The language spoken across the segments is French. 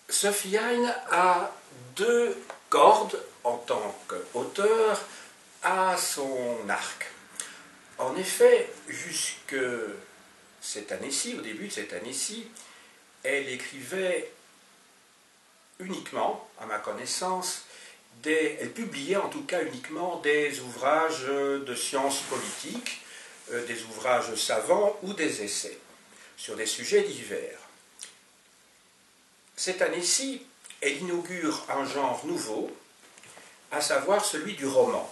Sophie Hein a deux cordes en tant qu'auteur à son arc. En effet, jusque cette année-ci, au début de cette année-ci, elle écrivait uniquement, à ma connaissance, elle publiait en tout cas uniquement des ouvrages de sciences politiques, des ouvrages savants ou des essais sur des sujets divers. Cette année-ci, elle inaugure un genre nouveau, à savoir celui du roman.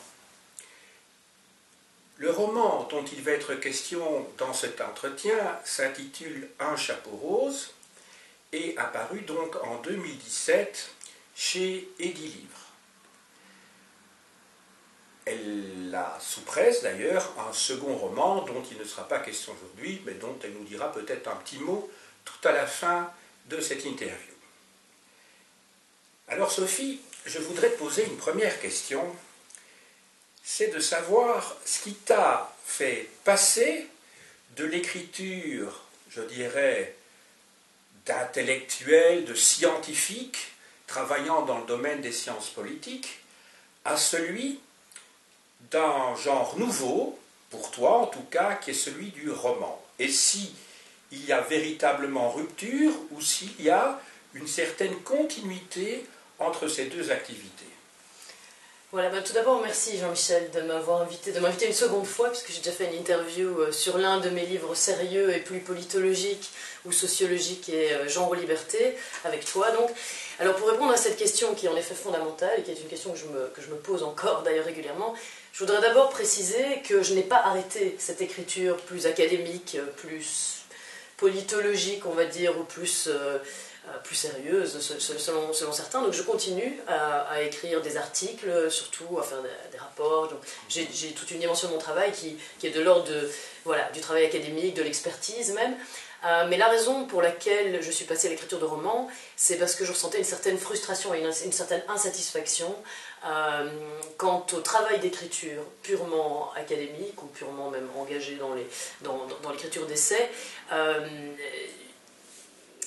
Le roman dont il va être question dans cet entretien s'intitule « Un chapeau rose » et apparu donc en 2017 chez Edilivre. Elle a sous presse d'ailleurs un second roman dont il ne sera pas question aujourd'hui, mais dont elle nous dira peut-être un petit mot tout à la fin de cette interview. Alors Sophie, je voudrais te poser une première question, c'est de savoir ce qui t'a fait passer de l'écriture, je dirais, d'intellectuel, de scientifique, travaillant dans le domaine des sciences politiques, à celui d'un genre nouveau, pour toi en tout cas, qui est celui du roman. Et si il y a véritablement rupture, ou s'il y a une certaine continuité entre ces deux activités. Voilà, tout d'abord, merci Jean-Michel de m'avoir invité une seconde fois, puisque j'ai déjà fait une interview sur l'un de mes livres sérieux et plus politologiques ou sociologiques et genre aux libertés, avec toi donc. Alors pour répondre à cette question qui est en effet fondamentale, et qui est une question que je me pose encore d'ailleurs régulièrement, je voudrais d'abord préciser que je n'ai pas arrêté cette écriture plus académique, plus politologique, on va dire, ou plus sérieuse selon certains. Donc je continue à écrire des articles, surtout à faire des rapports. J'ai toute une dimension de mon travail qui est de l'ordre du travail académique, de l'expertise même. Mais la raison pour laquelle je suis passée à l'écriture de romans, c'est parce que je ressentais une certaine frustration et une certaine insatisfaction quant au travail d'écriture purement académique ou purement même engagé dans l'écriture d'essais.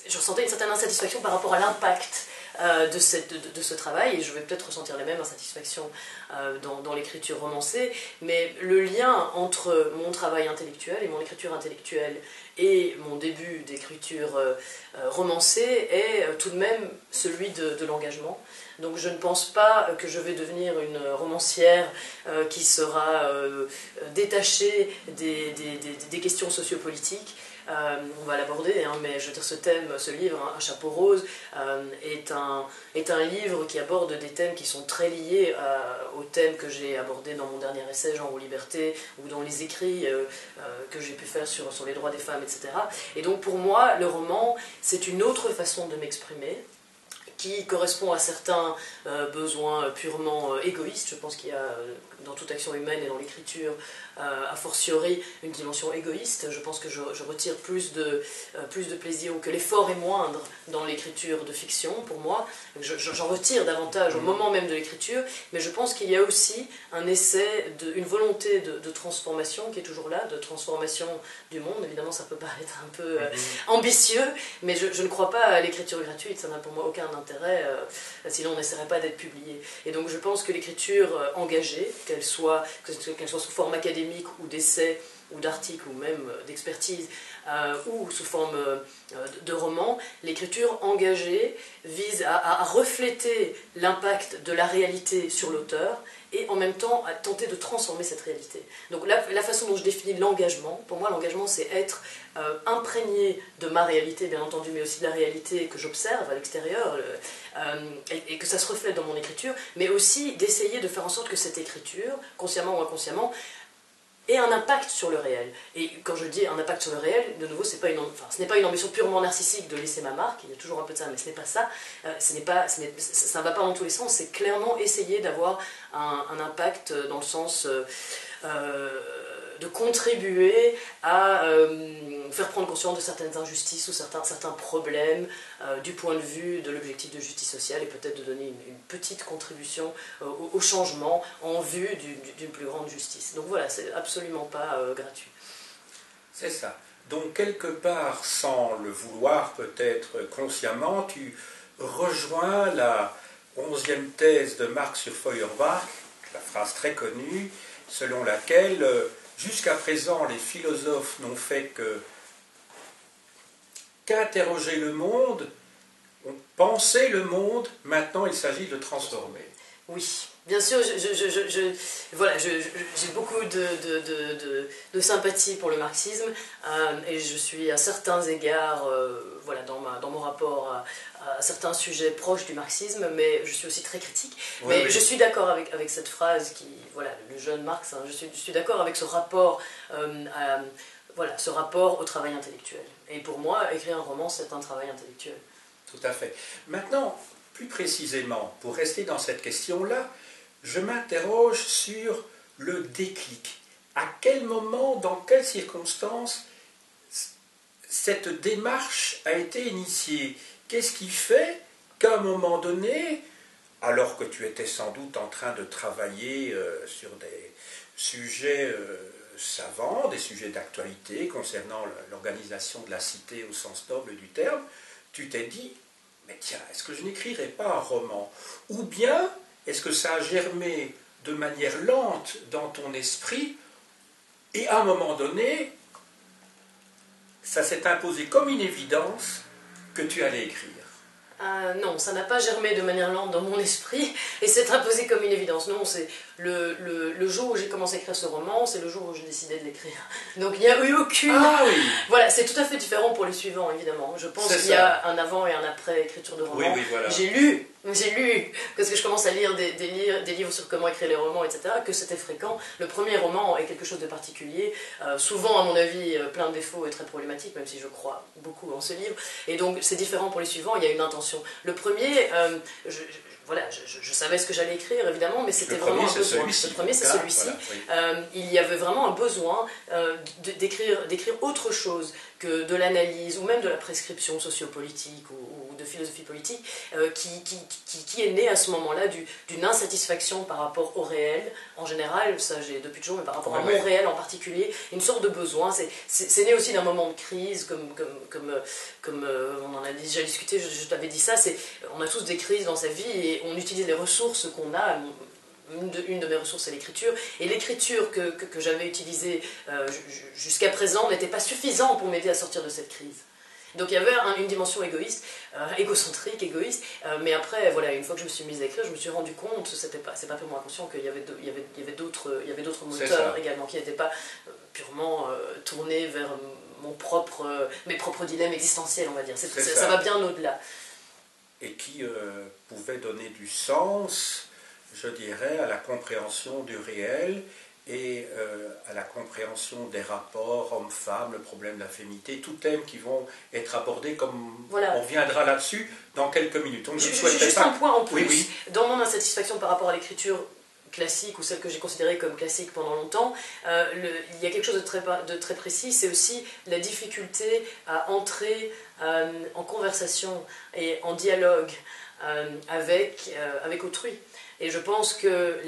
Je ressentais une certaine insatisfaction par rapport à l'impact de ce travail, et je vais peut-être ressentir la même insatisfaction dans l'écriture romancée, mais le lien entre mon travail intellectuel et mon écriture intellectuelle et mon début d'écriture romancée est tout de même celui de l'engagement. Donc je ne pense pas que je vais devenir une romancière qui sera détachée des questions sociopolitiques. On va l'aborder, hein, mais je veux dire, ce livre, Un chapeau rose, est un livre qui aborde des thèmes qui sont très liés aux thèmes que j'ai abordés dans mon dernier essai, Genre aux libertés, ou dans les écrits que j'ai pu faire sur les droits des femmes, etc. Et donc pour moi, le roman, c'est une autre façon de m'exprimer, qui correspond à certains besoins purement égoïstes. Je pense qu'il y a dans toute action humaine et dans l'écriture, a fortiori, une dimension égoïste. Je pense que je retire plus de plaisir, ou que l'effort est moindre dans l'écriture de fiction, pour moi. J'en retire davantage au moment même de l'écriture, mais je pense qu'il y a aussi un essai, une volonté de transformation qui est toujours là, de transformation du monde. Évidemment, ça peut paraître un peu ambitieux, mais je ne crois pas à l'écriture gratuite, ça n'a pour moi aucun intérêt, sinon on n'essaierait pas d'être publié. Et donc je pense que l'écriture engagée, qu'elle soit sous forme académique ou d'essai ou d'articles ou même d'expertise ou sous forme de roman, l'écriture engagée vise à refléter l'impact de la réalité sur l'auteur et en même temps à tenter de transformer cette réalité. Donc la façon dont je définis l'engagement, pour moi l'engagement c'est être imprégné de ma réalité bien entendu, mais aussi de la réalité que j'observe à l'extérieur et que ça se reflète dans mon écriture, mais aussi d'essayer de faire en sorte que cette écriture, consciemment ou inconsciemment, ait un impact sur le réel. Et quand je dis un impact sur le réel, de nouveau, ce n'est pas une ambition purement narcissique de laisser ma marque, il y a toujours un peu de ça, mais ce n'est pas ça, ça ne va pas dans tous les sens, c'est clairement essayer d'avoir un impact dans le sens de contribuer à faire prendre conscience de certaines injustices ou certains problèmes du point de vue de l'objectif de justice sociale, et peut-être de donner une petite contribution au changement en vue d'une plus grande justice. Donc voilà, c'est absolument pas gratuit. C'est ça. Donc quelque part, sans le vouloir peut-être consciemment, tu rejoint la 11e thèse de Marx sur Feuerbach, la phrase très connue, selon laquelle jusqu'à présent les philosophes n'ont fait qu'interroger le monde, ont pensé le monde, maintenant il s'agit de le transformer. Oui, bien sûr, voilà, j'ai beaucoup de sympathie pour le marxisme et je suis à certains égards, voilà, dans mon rapport à certains sujets proches du marxisme, mais je suis aussi très critique. Oui, mais oui. je suis d'accord avec cette phrase qui, voilà, le jeune Marx, hein, je suis d'accord avec ce rapport, voilà, ce rapport au travail intellectuel. Et pour moi, écrire un roman, c'est un travail intellectuel. Tout à fait. Maintenant, plus précisément, pour rester dans cette question-là, je m'interroge sur le déclic. À quel moment, dans quelles circonstances, cette démarche a été initiée? Qu'est-ce qui fait qu'à un moment donné, alors que tu étais sans doute en train de travailler sur des sujets savants, des sujets d'actualité concernant l'organisation de la cité au sens noble du terme, tu t'es dit, mais tiens, est-ce que je n'écrirais pas un roman? Ou bien, est-ce que ça a germé de manière lente dans ton esprit, et à un moment donné, ça s'est imposé comme une évidence que tu allais écrire? Non, ça n'a pas germé de manière lente dans mon esprit, et c'est imposé comme une évidence. Non, c'est le jour où j'ai commencé à écrire ce roman, c'est le jour où j'ai décidé de l'écrire. Donc il n'y a eu aucune... Ah oui. Voilà, c'est tout à fait différent pour les suivants, évidemment. Je pense qu'il y a un avant et un après écriture de roman. Oui, oui, voilà. J'ai lu, parce que je commence à lire des livres sur comment écrire les romans, etc., que c'était fréquent. Le premier roman est quelque chose de particulier, souvent, à mon avis, plein de défauts et très problématique, même si je crois beaucoup en ce livre. Et donc, c'est différent pour les suivants, il y a une intention. Le premier, voilà, je savais ce que j'allais écrire, évidemment, mais c'était vraiment un besoin. Le premier, c'est celui-ci. Voilà, oui. Il y avait vraiment un besoin d'écrire autre chose que de l'analyse, ou même de la prescription sociopolitique, ou de philosophie politique, qui est née à ce moment-là d'une insatisfaction par rapport au réel, en général, ça j'ai depuis toujours, mais par rapport à mon réel en particulier, une sorte de besoin. C'est né aussi d'un moment de crise, comme on en a déjà discuté, je t'avais dit ça, on a tous des crises dans sa vie, et on utilise les ressources qu'on a. Une de mes ressources, c'est l'écriture. Et l'écriture que j'avais utilisée jusqu'à présent n'était pas suffisante pour m'aider à sortir de cette crise. Donc il y avait une dimension égoïste, égocentrique, égoïste, mais après, voilà, une fois que je me suis mise à écrire, je me suis rendu compte, c'est pas purement inconscient, qu'il y avait d'autres moteurs également, qui n'étaient pas purement tournés vers mes propres dilemmes existentiels, on va dire. Ça va bien au-delà. Et qui pouvaient donner du sens, je dirais, à la compréhension du réel et à la compréhension des rapports hommes-femmes, le problème de la féminité, tous thèmes qui vont être abordés comme on reviendra là-dessus dans quelques minutes. Donc, juste un point en plus, oui. Dans mon insatisfaction par rapport à l'écriture classique, ou celle que j'ai considérée comme classique pendant longtemps, il y a quelque chose de très précis, c'est aussi la difficulté à entrer en conversation et en dialogue avec autrui. Et je pense que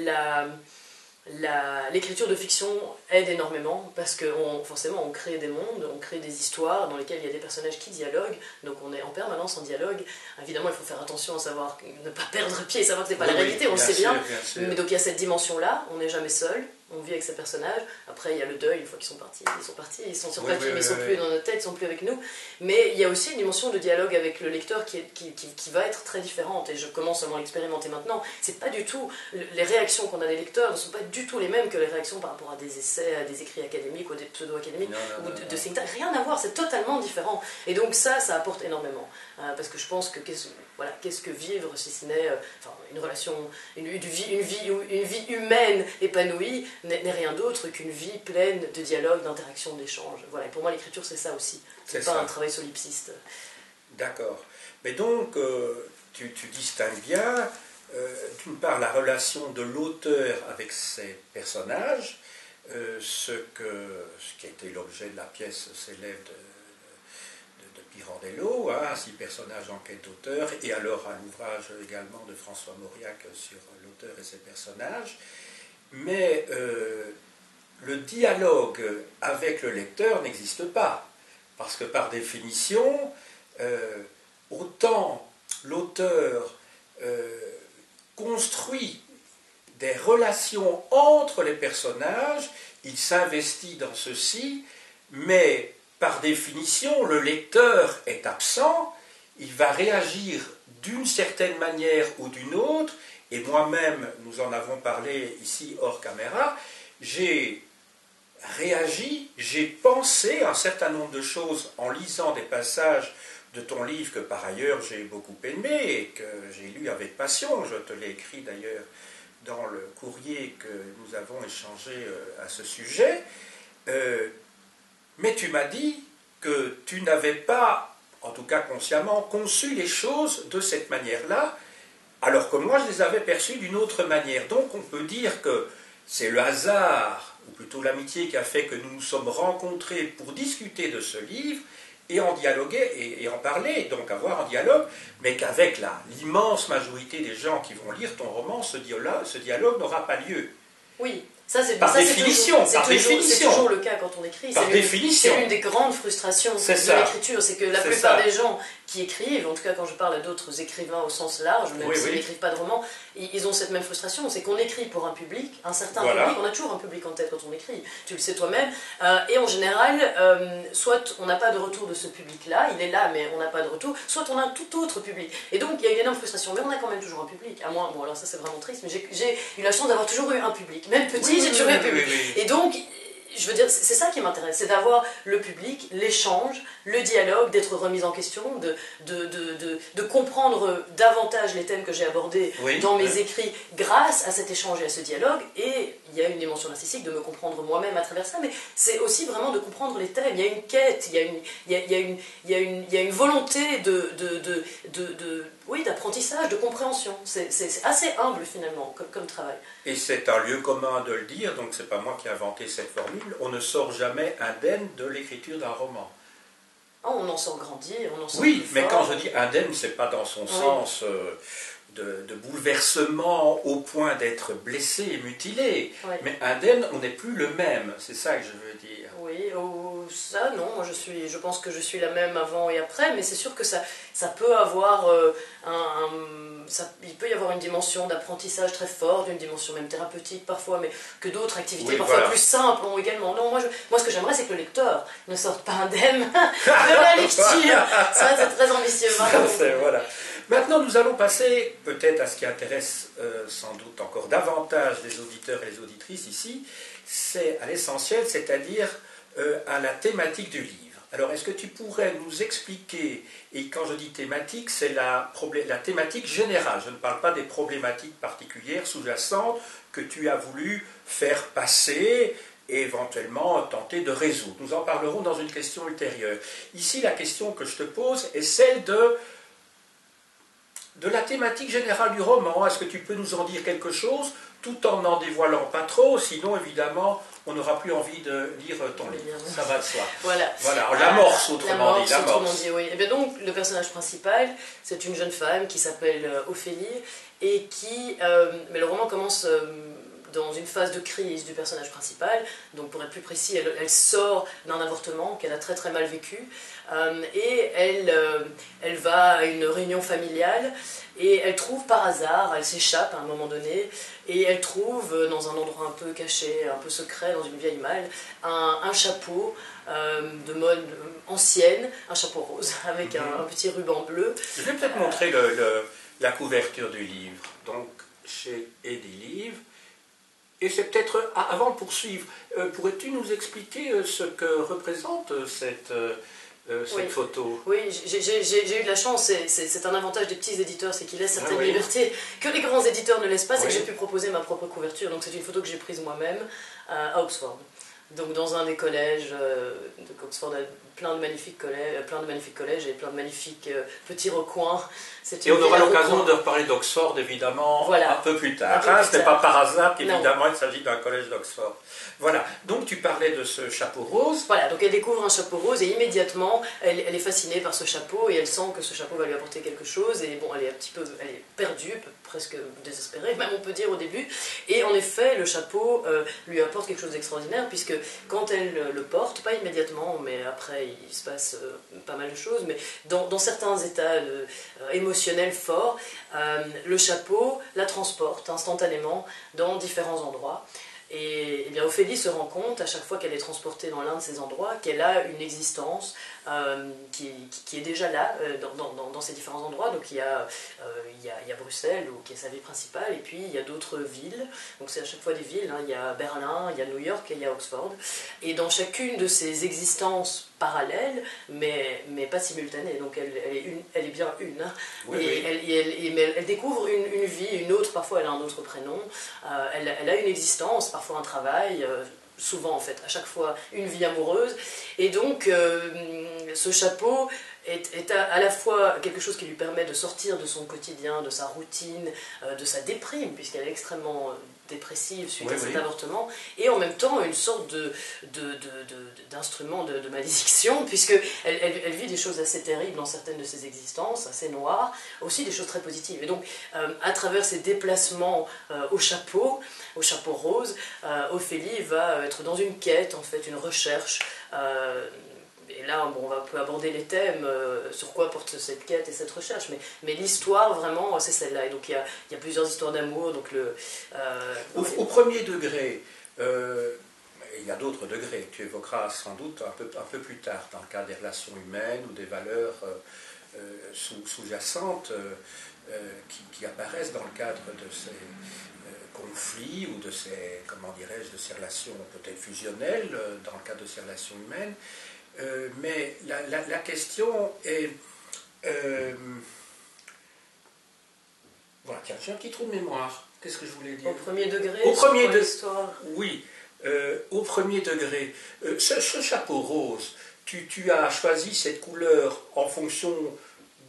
l'écriture de fiction aide énormément, parce que forcément on crée des mondes, on crée des histoires dans lesquelles il y a des personnages qui dialoguent, donc on est en permanence en dialogue. Évidemment, il faut faire attention à savoir ne pas perdre pied, savoir que c'est pas la réalité, on le sait bien. Mais donc il y a cette dimension-là, on n'est jamais seul, on vit avec ces personnages. Après, il y a le deuil, une fois qu'ils sont partis, ils sont sur papier, mais ils sont plus dans notre tête, ils sont plus avec nous. Mais il y a aussi une dimension de dialogue avec le lecteur qui va être très différente, et je commence seulement à l'expérimenter maintenant. C'est pas du tout, les réactions qu'on a des lecteurs ne sont pas du tout les mêmes que les réactions par rapport à des essais, à des écrits académiques ou des pseudo-académiques, ou de think tank. Rien à voir, c'est totalement différent. Et donc ça apporte énormément. Parce que je pense que qu'est-ce que vivre si ce n'est une relation, une vie humaine épanouie n'est rien d'autre qu'une vie pleine de dialogue, d'interaction, d'échange. Voilà. Et pour moi, l'écriture, c'est ça aussi. C'est pas un travail solipsiste. D'accord. Mais donc, tu distingues bien, d'une part, la relation de l'auteur avec ses personnages, ce qui a été l'objet de la pièce célèbre de Pirandello, 6 personnages en quête d'auteur, et alors un ouvrage également de François Mauriac sur l'auteur et ses personnages. Mais le dialogue avec le lecteur n'existe pas, parce que par définition, autant l'auteur l'auteur construit des relations entre les personnages, il s'investit dans ceci, mais par définition, le lecteur est absent, il va réagir d'une certaine manière ou d'une autre, et moi-même, nous en avons parlé ici hors caméra, j'ai réagi, j'ai pensé un certain nombre de choses en lisant des passages de ton livre que par ailleurs j'ai beaucoup aimé et que j'ai lu avec passion, je te l'ai écrit d'ailleurs dans le courrier que nous avons échangé à ce sujet, mais tu m'as dit que tu n'avais pas, en tout cas consciemment, conçu les choses de cette manière-là, alors que moi je les avais perçues d'une autre manière. Donc on peut dire que c'est le hasard, ou plutôt l'amitié qui a fait que nous nous sommes rencontrés pour discuter de ce livre, et en dialoguer, et en parler, donc avoir un dialogue, mais qu'avec l'immense majorité des gens qui vont lire ton roman, ce dialogue n'aura pas lieu. Oui, ça c'est par définition. C'est toujours le cas quand on écrit. Par définition. C'est l'une des grandes frustrations de l'écriture, c'est que la plupart des gens qui écrivent, en tout cas quand je parle à d'autres écrivains au sens large, même s'ils n'écrivent pas de romans, ils ont cette même frustration, c'est qu'on écrit pour un public, un certain public, on a toujours un public en tête quand on écrit, tu le sais toi-même, et en général, soit on n'a pas de retour de ce public-là, il est là mais on n'a pas de retour, soit on a un tout autre public. Et donc il y a une énorme frustration, mais on a quand même toujours un public, à moins, bon alors ça c'est vraiment triste, mais j'ai eu la chance d'avoir toujours eu un public, même petit, j'ai toujours eu un public. Et donc, je veux dire, c'est ça qui m'intéresse, c'est d'avoir le public, l'échange, le dialogue, d'être remis en question, de comprendre davantage les thèmes que j'ai abordés dans mes écrits grâce à cet échange et à ce dialogue. Et il y a une dimension narcissique de me comprendre moi-même à travers ça, mais c'est aussi vraiment de comprendre les thèmes. Il y a une quête, il y a une volonté d'apprentissage, de compréhension. C'est assez humble finalement comme travail. Et c'est un lieu commun de le dire, donc c'est pas moi qui ai inventé cette formule, on ne sort jamais indemne de l'écriture d'un roman. Oh, on en sort grandi, on en sort oui, mais quand je dis indemne, c'est pas dans son sens de bouleversement au point d'être blessé et mutilé, mais indemne, on n'est plus le même, c'est ça que je veux dire. Oui, ça non, moi je pense que je suis la même avant et après, mais c'est sûr que ça peut avoir il peut y avoir une dimension d'apprentissage très forte, une dimension même thérapeutique parfois, mais que d'autres activités parfois plus simples ont également. Non, moi ce que j'aimerais c'est que le lecteur ne sorte pas indemne de la lecture. Ça c'est très ambitieux. Voilà. Maintenant nous allons passer peut-être à ce qui intéresse sans doute encore davantage les auditeurs et les auditrices ici, c'est à l'essentiel, c'est-à-dire à la thématique du livre. Alors, est-ce que tu pourrais nous expliquer, et quand je dis thématique, c'est la thématique générale, je ne parle pas des problématiques particulières sous-jacentes que tu as voulu faire passer et éventuellement tenter de résoudre. Nous en parlerons dans une question ultérieure. Ici, la question que je te pose est celle de la thématique générale du roman. Est-ce que tu peux nous en dire quelque chose, tout en n'en dévoilant pas trop, sinon évidemment on n'aura plus envie de lire ton livre. Ça va de soi. Voilà, l'amorce autrement dit. L'amorce, oui. Et bien donc le personnage principal, c'est une jeune femme qui s'appelle Ophélie, et qui... mais le roman commence... dans une phase de crise du personnage principal, donc pour être plus précis, elle sort d'un avortement qu'elle a très très mal vécu, et elle va à une réunion familiale, et elle trouve par hasard, elle s'échappe à un moment donné, et elle trouve dans un endroit un peu caché, un peu secret, dans une vieille malle, un chapeau de mode ancienne, un chapeau rose, avec un petit ruban bleu. Je vais peut-être montrer la couverture du livre, donc chez Edilivre. Et c'est peut-être, avant de poursuivre, pourrais-tu nous expliquer ce que représente cette photo? Oui, j'ai eu de la chance, c'est un avantage des petits éditeurs, c'est qu'ils laissent certaines libertés que les grands éditeurs ne laissent pas, c'est que j'ai pu proposer ma propre couverture, donc c'est une photo que j'ai prise moi-même à Oxford. Donc dans un des collèges d'Oxford, plein de magnifiques collèges et plein de magnifiques petits recoins. Et on aura l'occasion de reparler d'Oxford évidemment un peu plus tard. Ce n'est pas par hasard qu'évidemment il s'agit d'un collège d'Oxford. Voilà, donc tu parlais de ce chapeau rose. Voilà, donc elle découvre un chapeau rose et immédiatement elle est fascinée par ce chapeau et elle sent que ce chapeau va lui apporter quelque chose et bon, elle est perdue, presque désespérée, même on peut dire au début. Et en effet, le chapeau lui apporte quelque chose d'extraordinaire puisque quand elle le porte, pas immédiatement, mais après il se passe pas mal de choses, mais dans certains états émotionnels forts, le chapeau la transporte instantanément dans différents endroits. Et bien Ophélie se rend compte, à chaque fois qu'elle est transportée dans l'un de ces endroits, qu'elle a une existence qui est déjà là, dans ces différents endroits. Donc il y a Bruxelles, qui est sa ville principale, et puis il y a d'autres villes. Donc c'est à chaque fois des villes, hein. Il y a Berlin, il y a New York et il y a Oxford. Et dans chacune de ces existences parallèles, mais pas simultanées, donc elle est bien une. Hein. Oui, mais elle découvre une vie, une autre, parfois elle a un autre prénom, elle a une existence, parfois un travail, souvent en fait, à chaque fois une vie amoureuse, et donc ce chapeau est à la fois quelque chose qui lui permet de sortir de son quotidien, de sa routine, de sa déprime, puisqu'elle est extrêmement dépressive suite à cet avortement, et en même temps une sorte d'instrument de malédiction, puisqu'elle vit des choses assez terribles dans certaines de ses existences, assez noires, aussi des choses très positives. Et donc, à travers ces déplacements au chapeau rose, Ophélie va être dans une quête, en fait, une recherche. Et là, on peut aborder les thèmes, sur quoi porte cette quête et cette recherche, mais l'histoire, vraiment, c'est celle-là. Et donc, il y a plusieurs histoires d'amour. Donc au premier degré, il y a d'autres degrés que tu évoqueras sans doute un peu plus tard, dans le cadre des relations humaines ou des valeurs sous-jacentes qui apparaissent dans le cadre de ces conflits ou de ces, comment dirais-je, de ces relations peut-être fusionnelles, dans le cadre de ces relations humaines. Mais la question est... voilà, tiens, j'ai un petit trou de mémoire. Qu'est-ce que je voulais dire? Au premier degré, au premier degré, l'histoire. Oui, au premier degré. Ce chapeau rose, tu as choisi cette couleur en fonction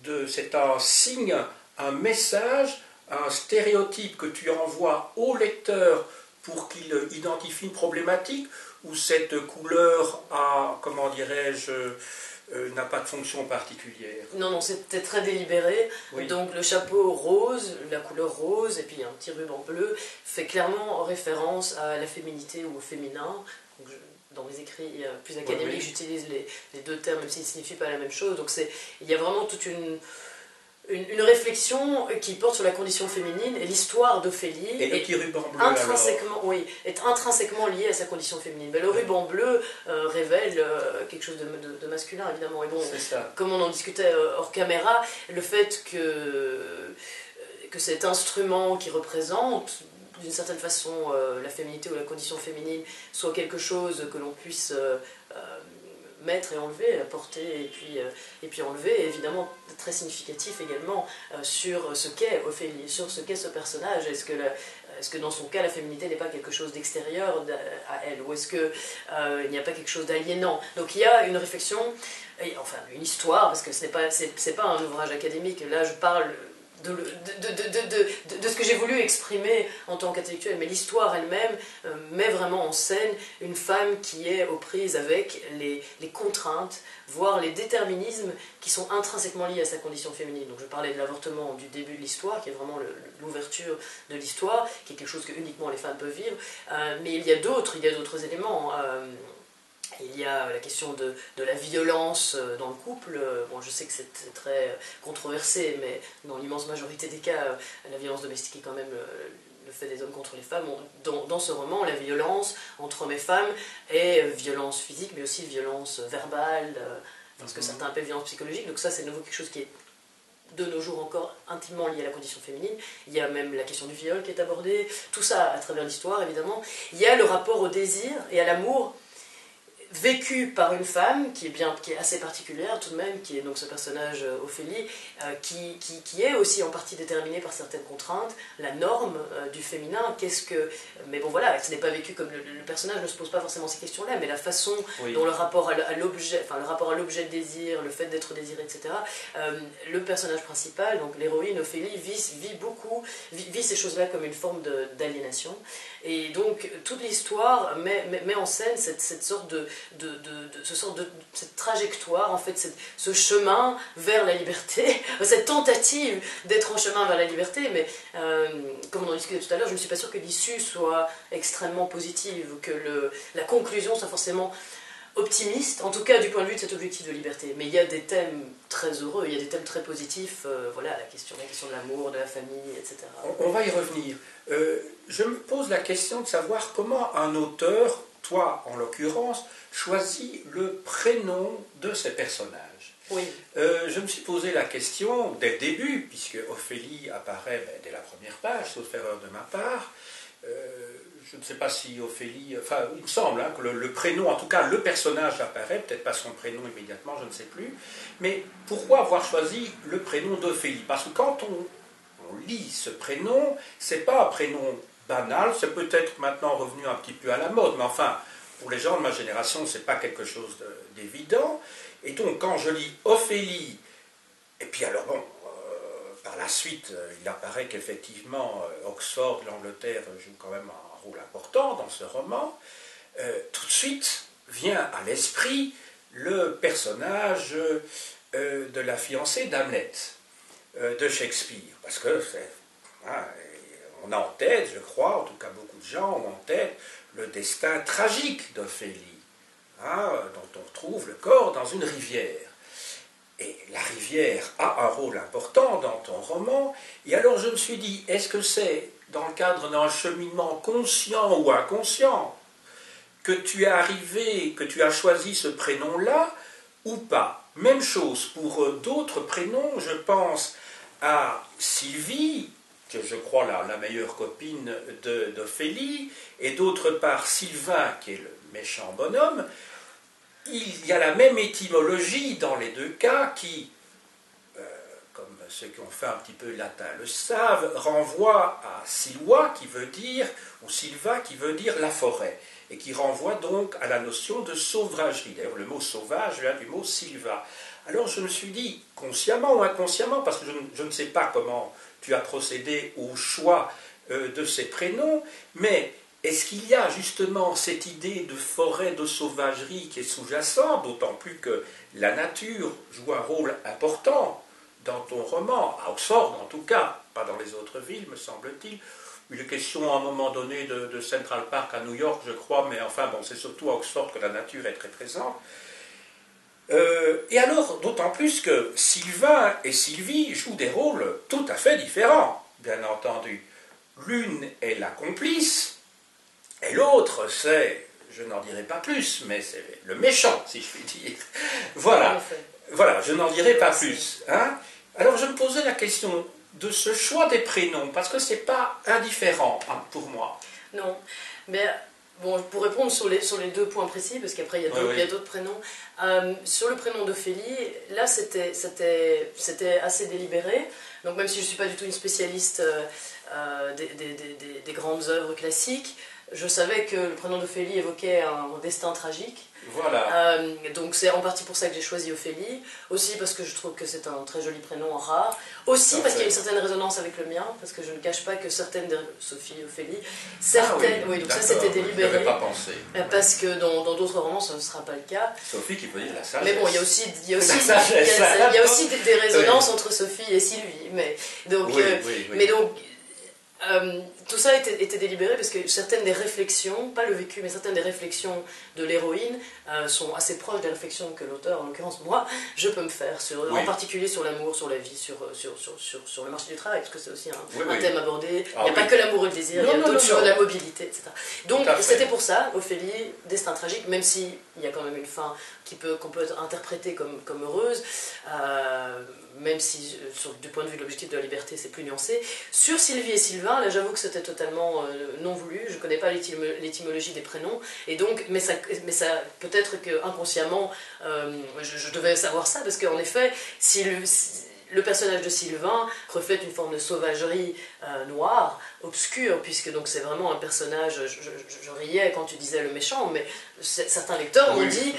de... C'est un signe, un message, un stéréotype que tu envoies au lecteur pour qu'il identifie une problématique, ou cette couleur a, comment dirais-je, n'a pas de fonction particulière? Non, c'était très délibéré. Oui. Donc le chapeau rose, la couleur rose, et puis un petit ruban bleu, fait clairement référence à la féminité ou au féminin. Donc, dans mes écrits plus académiques, j'utilise les deux termes, même s'ils ne signifient pas la même chose. Donc il y a vraiment toute une réflexion qui porte sur la condition féminine, et l'histoire d'Ophélie est intrinsèquement liée à sa condition féminine. Mais le ruban bleu révèle quelque chose de masculin, évidemment. Et bon, comme on en discutait hors caméra, le fait que cet instrument qui représente d'une certaine façon la féminité ou la condition féminine soit quelque chose que l'on puisse mettre et enlever, porter et puis enlever, est évidemment très significatif également sur ce qu'est Ophélie, sur ce qu'est ce personnage. Est-ce que dans son cas la féminité n'est pas quelque chose d'extérieur à elle, ou est-ce qu'il n'y a pas quelque chose d'aliénant? Donc il y a une réflexion, enfin une histoire, parce que c'est pas un ouvrage académique, là je parle de ce que j'ai voulu exprimer en tant qu'intellectuelle, mais l'histoire elle-même met vraiment en scène une femme qui est aux prises avec les contraintes, voire les déterminismes qui sont intrinsèquement liés à sa condition féminine. Donc je parlais de l'avortement du début de l'histoire, qui est vraiment l'ouverture de l'histoire, qui est quelque chose que uniquement les femmes peuvent vivre, mais il y a d'autres éléments. Il y a la question de la violence dans le couple. Bon, je sais que c'est très controversé, mais dans l'immense majorité des cas, la violence domestique est quand même le fait des hommes contre les femmes. Dans ce roman, la violence entre hommes et femmes est violence physique, mais aussi violence verbale, parce que certains appellent violence psychologique. Donc ça, c'est de nouveau quelque chose qui est de nos jours encore intimement lié à la condition féminine. Il y a même la question du viol qui est abordée, tout ça à travers l'histoire, évidemment. Il y a le rapport au désir et à l'amour, vécu par une femme qui est assez particulière tout de même, qui est donc ce personnage Ophélie, qui est aussi en partie déterminée par certaines contraintes, la norme du féminin, mais bon voilà, ce n'est pas vécu comme le personnage ne se pose pas forcément ces questions-là, mais la façon dont le rapport à l'objet, enfin le rapport à l'objet de désir, le fait d'être désiré, etc. Le personnage principal, donc l'héroïne Ophélie, vit ces choses-là comme une forme d'aliénation, et donc toute l'histoire met en scène cette sorte cette trajectoire, en fait, ce chemin vers la liberté, cette tentative d'être en chemin vers la liberté, mais comme on en discutait tout à l'heure, je ne suis pas sûre que l'issue soit extrêmement positive, que la conclusion soit forcément optimiste, en tout cas du point de vue de cet objectif de liberté. Mais il y a des thèmes très heureux, il y a des thèmes très positifs, voilà, la question de l'amour, de la famille, etc. On va y revenir. Je me pose la question de savoir comment un auteur, toi en l'occurrence, choisit le prénom de ses personnages. Oui. Je me suis posé la question dès le début, puisque Ophélie apparaît dès la première page, sauf erreur de ma part. Je ne sais pas si Ophélie... Enfin, il me semble que le prénom, en tout cas le personnage apparaît, peut-être pas son prénom immédiatement, je ne sais plus. Mais pourquoi avoir choisi le prénom d'Ophélie? Parce que quand on lit ce prénom, c'est pas un prénom banal, c'est peut-être maintenant revenu un petit peu à la mode, mais enfin, pour les gens de ma génération, c'est pas quelque chose d'évident. Et donc, quand je lis Ophélie, et puis alors bon... Par la suite, il apparaît qu'effectivement, Oxford, l'Angleterre, joue quand même un rôle important dans ce roman. Tout de suite vient à l'esprit le personnage de la fiancée d'Hamlet, de Shakespeare. Parce que on a en tête, je crois, en tout cas beaucoup de gens ont en tête, le destin tragique d'Ophélie, dont on retrouve le corps dans une rivière. Et la rivière a un rôle important dans ton roman. Et alors je me suis dit, est-ce que c'est dans le cadre d'un cheminement conscient ou inconscient que tu es arrivé, que tu as choisi ce prénom-là ou pas? Même chose pour d'autres prénoms. Je pense à Sylvie, que je crois la meilleure copine d'Ophélie, et d'autre part Sylvain, qui est le méchant bonhomme. Il y a la même étymologie dans les deux cas qui, comme ceux qui ont fait un petit peu latin le savent, renvoie à Silva qui veut dire, ou Silva qui veut dire la forêt, et qui renvoie donc à la notion de sauvagerie. D'ailleurs, le mot sauvage vient du mot Silva. Alors je me suis dit, consciemment ou inconsciemment, parce que je ne sais pas comment tu as procédé au choix de ces prénoms, mais est-ce qu'il y a justement cette idée de forêt, de sauvagerie qui est sous-jacente, d'autant plus que la nature joue un rôle important dans ton roman, à Oxford en tout cas, pas dans les autres villes, me semble-t-il. Il est question à un moment donné de Central Park à New York, je crois, mais enfin bon, c'est surtout à Oxford que la nature est très présente. Et alors, d'autant plus que Sylvain et Sylvie jouent des rôles tout à fait différents, bien entendu. L'une est la complice, et l'autre, c'est, je n'en dirai pas plus, mais c'est le méchant, si je puis dire. Voilà, je n'en dirai pas plus. Alors je me posais la question de ce choix des prénoms, parce que ce n'est pas indifférent pour moi. Non, mais bon, pour répondre sur les deux points précis, parce qu'après il y a d'autres prénoms, sur le prénom d'Ophélie, là c'était assez délibéré, donc même si je ne suis pas du tout une spécialiste des grandes œuvres classiques, je savais que le prénom d'Ophélie évoquait un destin tragique. Voilà. Donc c'est en partie pour ça que j'ai choisi Ophélie. Aussi parce que je trouve que c'est un très joli prénom rare. Aussi parce qu'il y a une certaine résonance avec le mien. Parce que je ne cache pas que certaines de Sophie, Ophélie, certaines... oui, donc ça c'était délibéré. Je n'avais pas pensé. Parce que dans d'autres romans ça ne sera pas le cas. Sophie qui veut dire la sagesse. Mais bon, il y a aussi des résonances entre Sophie et Sylvie. Mais donc... Mais donc tout ça était délibéré parce que certaines des réflexions, pas le vécu, mais certaines des réflexions de l'héroïne sont assez proches des réflexions que l'auteur, en l'occurrence moi, je peux me faire, en particulier sur l'amour, sur la vie, sur le marché du travail, parce que c'est aussi un thème abordé. Il n'y a pas que l'amour et le désir, il y a d'autres choses, la mobilité, etc. Donc c'était pour ça, Ophélie, destin tragique, même s'il y a quand même une fin qu'on peut interpréter comme heureuse, même si du point de vue de l'objectif de la liberté c'est plus nuancé. Sur Sylvie et Sylvain, là j'avoue que c'était totalement non voulu, je ne connais pas l'étymologie des prénoms, et donc, mais ça peut-être que inconsciemment je devais savoir ça, parce qu'en effet, le personnage de Sylvain reflète une forme de sauvagerie noire, obscure, puisque donc c'est vraiment un personnage, je riais quand tu disais le méchant, mais certains lecteurs m'ont dit,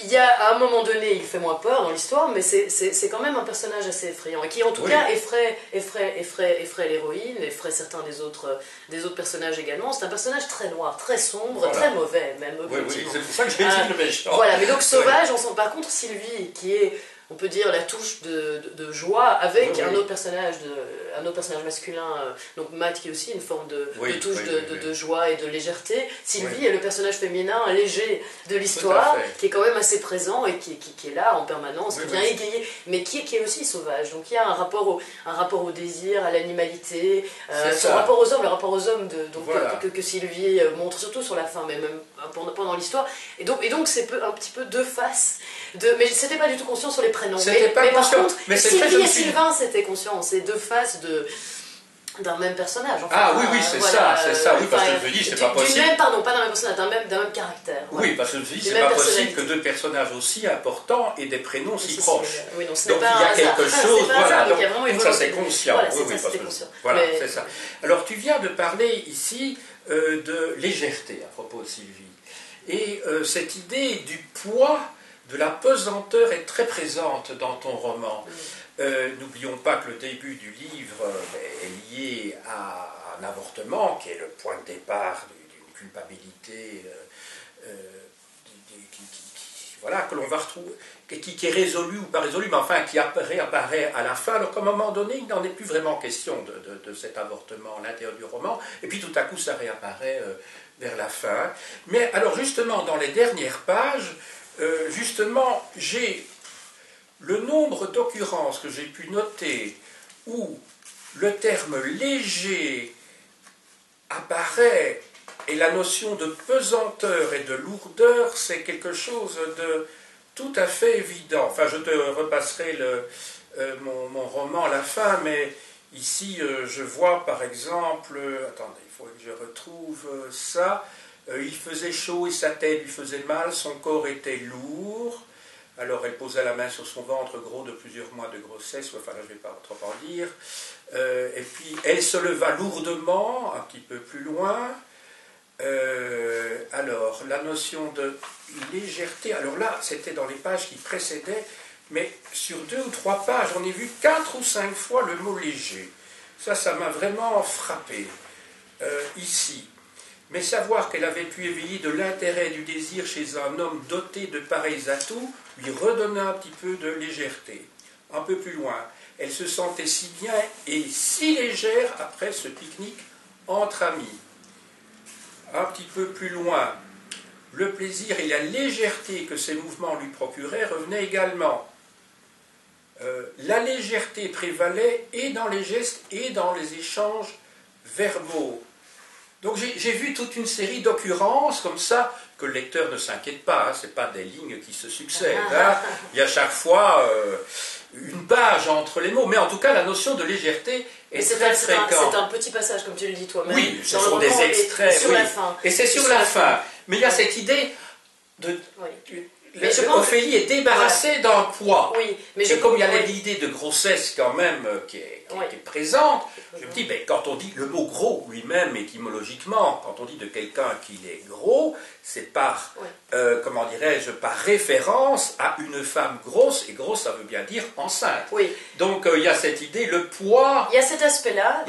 il y a, à un moment donné, il fait moins peur dans l'histoire, mais c'est quand même un personnage assez effrayant, et qui en tout cas effraie l'héroïne, effraie certains des autres personnages également. C'est un personnage très noir, très sombre, très mauvais même. Oui, c'est pour ça que j'ai dit le méchant. Voilà, mais donc sauvage, par contre Sylvie, qui est, on peut dire, la touche de joie avec un autre personnage masculin, donc Matt, qui est aussi une forme de touche de joie et de légèreté. Sylvie est le personnage féminin léger de l'histoire, qui est quand même assez présent et qui est là en permanence, qui vient égayer, mais qui est aussi sauvage. Donc il y a un rapport au désir, à l'animalité, son rapport aux hommes, le rapport aux hommes que Sylvie montre surtout sur la fin, mais même pendant l'histoire. Et donc c'est un petit peu deux faces. Mais c'était pas du tout conscient sur les prénoms. Mais par contre, Sylvie et Sylvain, c'était conscient. C'est deux faces d'un même personnage. Enfin, oui, c'est ça, oui, parce que je me dis, c'est pas possible. Pardon, pas d'un même personnage, d'un même caractère. Oui, parce que je me dis, c'est pas possible que deux personnages aussi importants aient des prénoms si proches. Oui, donc il y a quelque chose, voilà. Donc ça, c'est conscient. Voilà, c'est ça. Alors, tu viens de parler ici de légèreté à propos de Sylvie. Et cette idée du poids, de la pesanteur est très présente dans ton roman. N'oublions pas que le début du livre est lié à un avortement, qui est le point de départ d'une culpabilité que l'on va retrouver, qui est résolue ou pas résolue, mais enfin qui réapparaît à la fin. Alors qu'à un moment donné, il n'en est plus vraiment question de cet avortement à l'intérieur du roman, et puis tout à coup ça réapparaît vers la fin. Mais alors justement, dans les dernières pages, j'ai le nombre d'occurrences que j'ai pu noter où le terme léger apparaît et la notion de pesanteur et de lourdeur, c'est quelque chose de tout à fait évident. Enfin, je te repasserai mon roman à la fin, mais ici, je vois par exemple... attendez, il faut que je retrouve ça. Il faisait chaud et sa tête lui faisait mal, son corps était lourd. Alors elle posa la main sur son ventre gros de plusieurs mois de grossesse, enfin là je ne vais pas trop en dire. Et puis elle se leva lourdement, un petit peu plus loin. Alors la notion de légèreté, alors là c'était dans les pages qui précédaient, mais sur 2 ou 3 pages, on a vu 4 ou 5 fois le mot léger. Ça m'a vraiment frappé. Ici. Mais savoir qu'elle avait pu éveiller de l'intérêt et du désir chez un homme doté de pareils atouts lui redonna un petit peu de légèreté. Un peu plus loin, elle se sentait si bien et si légère après ce pique-nique entre amis. Un petit peu plus loin, le plaisir et la légèreté que ces mouvements lui procuraient revenaient également. La légèreté prévalait et dans les gestes et dans les échanges verbaux. Donc j'ai vu toute une série d'occurrences comme ça, que le lecteur ne s'inquiète pas, ce n'est pas des lignes qui se succèdent. Il y a chaque fois une page entre les mots, mais en tout cas la notion de légèreté est très fréquente. C'est un petit passage, comme tu le dis toi-même. Oui, ce sont des extraits. Sur la fin. Et c'est sur la fin. Mais il y a cette idée de... Ophélie est débarrassée d'un poids. Oui, mais comme il y a l'idée de grossesse quand même qui est présente, je me dis, quand on dit le mot gros lui-même étymologiquement, quand on dit de quelqu'un qu'il est gros, c'est par, comment dirais-je, par référence à une femme grosse, et grosse ça veut bien dire enceinte. Oui. Donc il y a cette idée, le poids... Il y a cet aspect-là.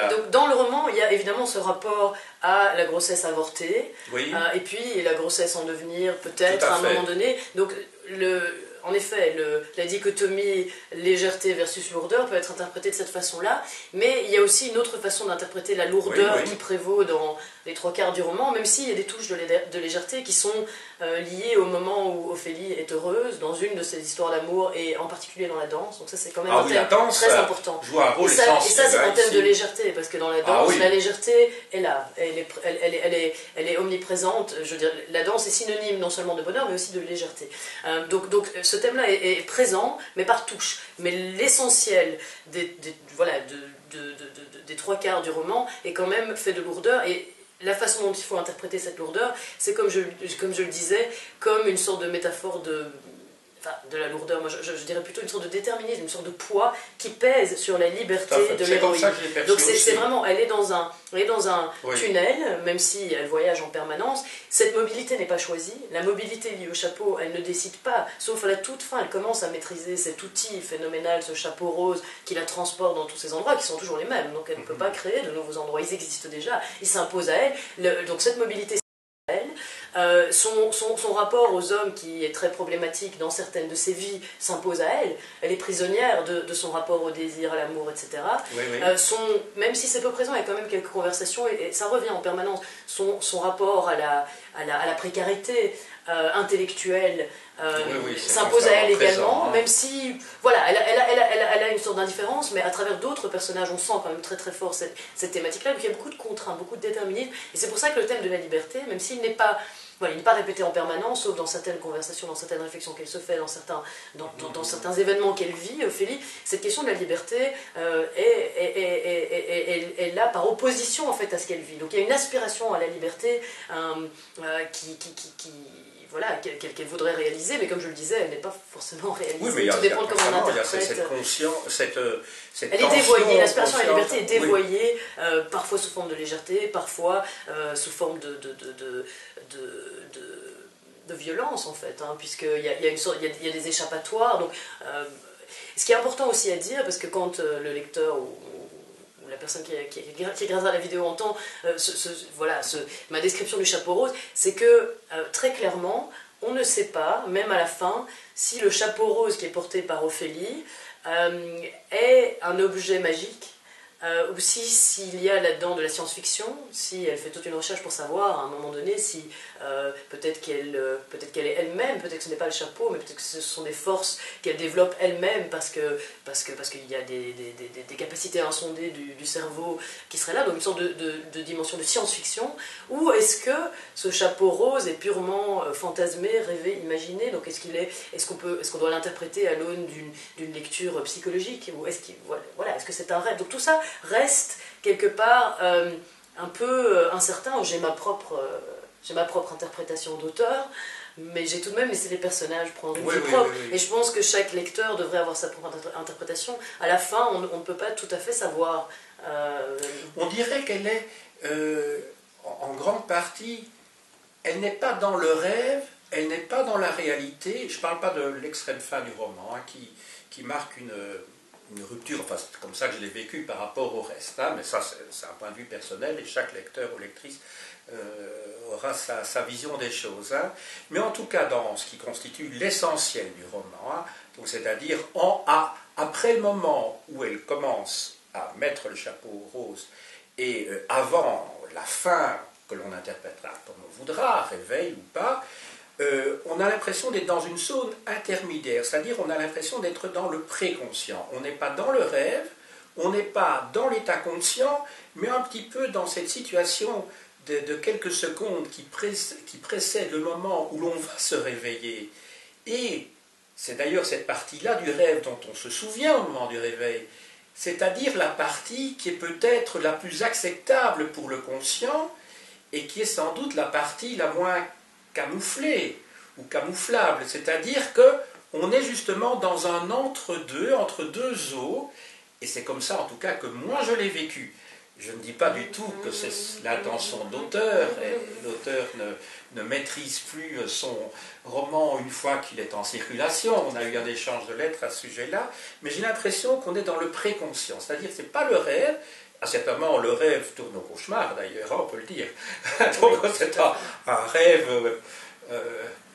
Donc dans le roman, il y a évidemment ce rapport à la grossesse avortée, et puis la grossesse en devenir peut-être à un moment donné. Donc en effet, la dichotomie légèreté versus lourdeur peut être interprétée de cette façon-là, mais il y a aussi une autre façon d'interpréter la lourdeur qui prévaut dans les 3/4 du roman, même s'il y a des touches de légèreté qui sont liées au moment où Ophélie est heureuse, dans une de ses histoires d'amour, et en particulier dans la danse. Donc ça, c'est quand même un thème très important. Joue un rôle essentiel. Et ça, c'est un thème de légèreté, parce que dans la danse, la légèreté est là, elle est omniprésente. Je veux dire, la danse est synonyme non seulement de bonheur, mais aussi de légèreté. Donc ce thème-là est présent, mais par touche. Mais l'essentiel des 3/4 du roman est quand même fait de lourdeur, et la façon dont il faut interpréter cette lourdeur, c'est comme je le disais, comme une sorte de métaphore enfin, de la lourdeur, moi je dirais plutôt une sorte de déterminisme, une sorte de poids qui pèse sur la liberté de l'héroïne. C'est comme ça que je l'ai perçu. Donc c'est vraiment, elle est dans un Oui. tunnel, même si elle voyage en permanence. Cette mobilité n'est pas choisie. La mobilité liée au chapeau, elle ne décide pas, sauf à la toute fin, elle commence à maîtriser cet outil phénoménal, ce chapeau rose, qui la transporte dans tous ces endroits, qui sont toujours les mêmes. Donc elle ne peut pas créer de nouveaux endroits, ils existent déjà, ils s'imposent à elle. Donc cette mobilité, c'est elle. Son rapport aux hommes, qui est très problématique dans certaines de ses vies, s'impose à elle. Elle est prisonnière de son rapport au désir, à l'amour, etc. Oui, oui. Même si c'est peu présent, il y a quand même quelques conversations, et ça revient en permanence. Son rapport à la précarité intellectuelle s'impose à elle également, même si, voilà, elle a une sorte d'indifférence, mais à travers d'autres personnages, on sent quand même très très fort cette thématique-là. Donc il y a beaucoup de contraintes, beaucoup de déterminisme, et c'est pour ça que le thème de la liberté, même s'il n'est pas... Voilà, il n'est pas répété en permanence, sauf dans certaines conversations, dans certaines réflexions qu'elle se fait, dans certains événements qu'elle vit, Ophélie. Cette question de la liberté est là par opposition en fait à ce qu'elle vit. Donc il y a une aspiration à la liberté voilà, qu'elle voudrait réaliser, mais comme je le disais, elle n'est pas forcément réalisée. Oui, mais tout dépend de comment on interprète. Il y a cette conscience, cette elle est dévoyée, l'aspiration à la liberté est dévoyée, parfois sous forme de légèreté, parfois sous forme de violence en fait, hein, puisqu'il y a des échappatoires. Donc, ce qui est important aussi à dire, parce que quand le lecteur ou la personne qui regardera la vidéo entend ma description du chapeau rose, c'est que très clairement, on ne sait pas, même à la fin, si le chapeau rose qui est porté par Ophélie est un objet magique, ou s'il y a là-dedans de la science-fiction, si elle fait toute une recherche pour savoir à un moment donné si peut-être qu'elle est elle-même, peut-être que ce n'est pas le chapeau, mais peut-être que ce sont des forces qu'elle développe elle-même parce qu'il y a des capacités insondées du cerveau qui seraient là, donc une sorte de dimension de science-fiction, ou est-ce que ce chapeau rose est purement fantasmé, rêvé, imaginé, donc est-ce qu'on doit l'interpréter à l'aune d'une lecture psychologique, ou est-ce que c'est un rêve? Donc tout ça reste quelque part un peu incertain. J'ai ma propre interprétation d'auteur, mais j'ai tout de même laissé les personnages prendre une vie propre. Et je pense que chaque lecteur devrait avoir sa propre interprétation. À la fin, on ne peut pas tout à fait savoir. On dirait qu'elle est, en grande partie, elle n'est pas dans le rêve, elle n'est pas dans la réalité. Je ne parle pas de l'extrême fin du roman, hein, qui marque une rupture, enfin c'est comme ça que je l'ai vécu par rapport au reste, hein, mais ça c'est un point de vue personnel et chaque lecteur ou lectrice aura sa vision des choses. Hein. Mais en tout cas dans ce qui constitue l'essentiel du roman, hein, c'est-à-dire après le moment où elle commence à mettre le chapeau rose et avant la fin que l'on interprétera comme on voudra, réveil ou pas, on a l'impression d'être dans une zone intermédiaire, c'est-à-dire on a l'impression d'être dans le préconscient. On n'est pas dans le rêve, on n'est pas dans l'état conscient, mais un petit peu dans cette situation de quelques secondes qui précède le moment où l'on va se réveiller. Et c'est d'ailleurs cette partie-là du rêve dont on se souvient au moment du réveil, c'est-à-dire la partie qui est peut-être la plus acceptable pour le conscient et qui est sans doute la partie la moins camouflé ou camouflable, c'est-à-dire qu'on est justement dans un entre-deux, entre deux eaux, et c'est comme ça en tout cas que moi je l'ai vécu. Je ne dis pas du tout que c'est l'intention d'auteur, et l'auteur ne maîtrise plus son roman une fois qu'il est en circulation, on a eu un échange de lettres à ce sujet-là, mais j'ai l'impression qu'on est dans le préconscient, c'est-à-dire que ce n'est pas le rêve. À certains moments, le rêve tourne au cauchemar, d'ailleurs, on peut le dire. Donc, c'est un rêve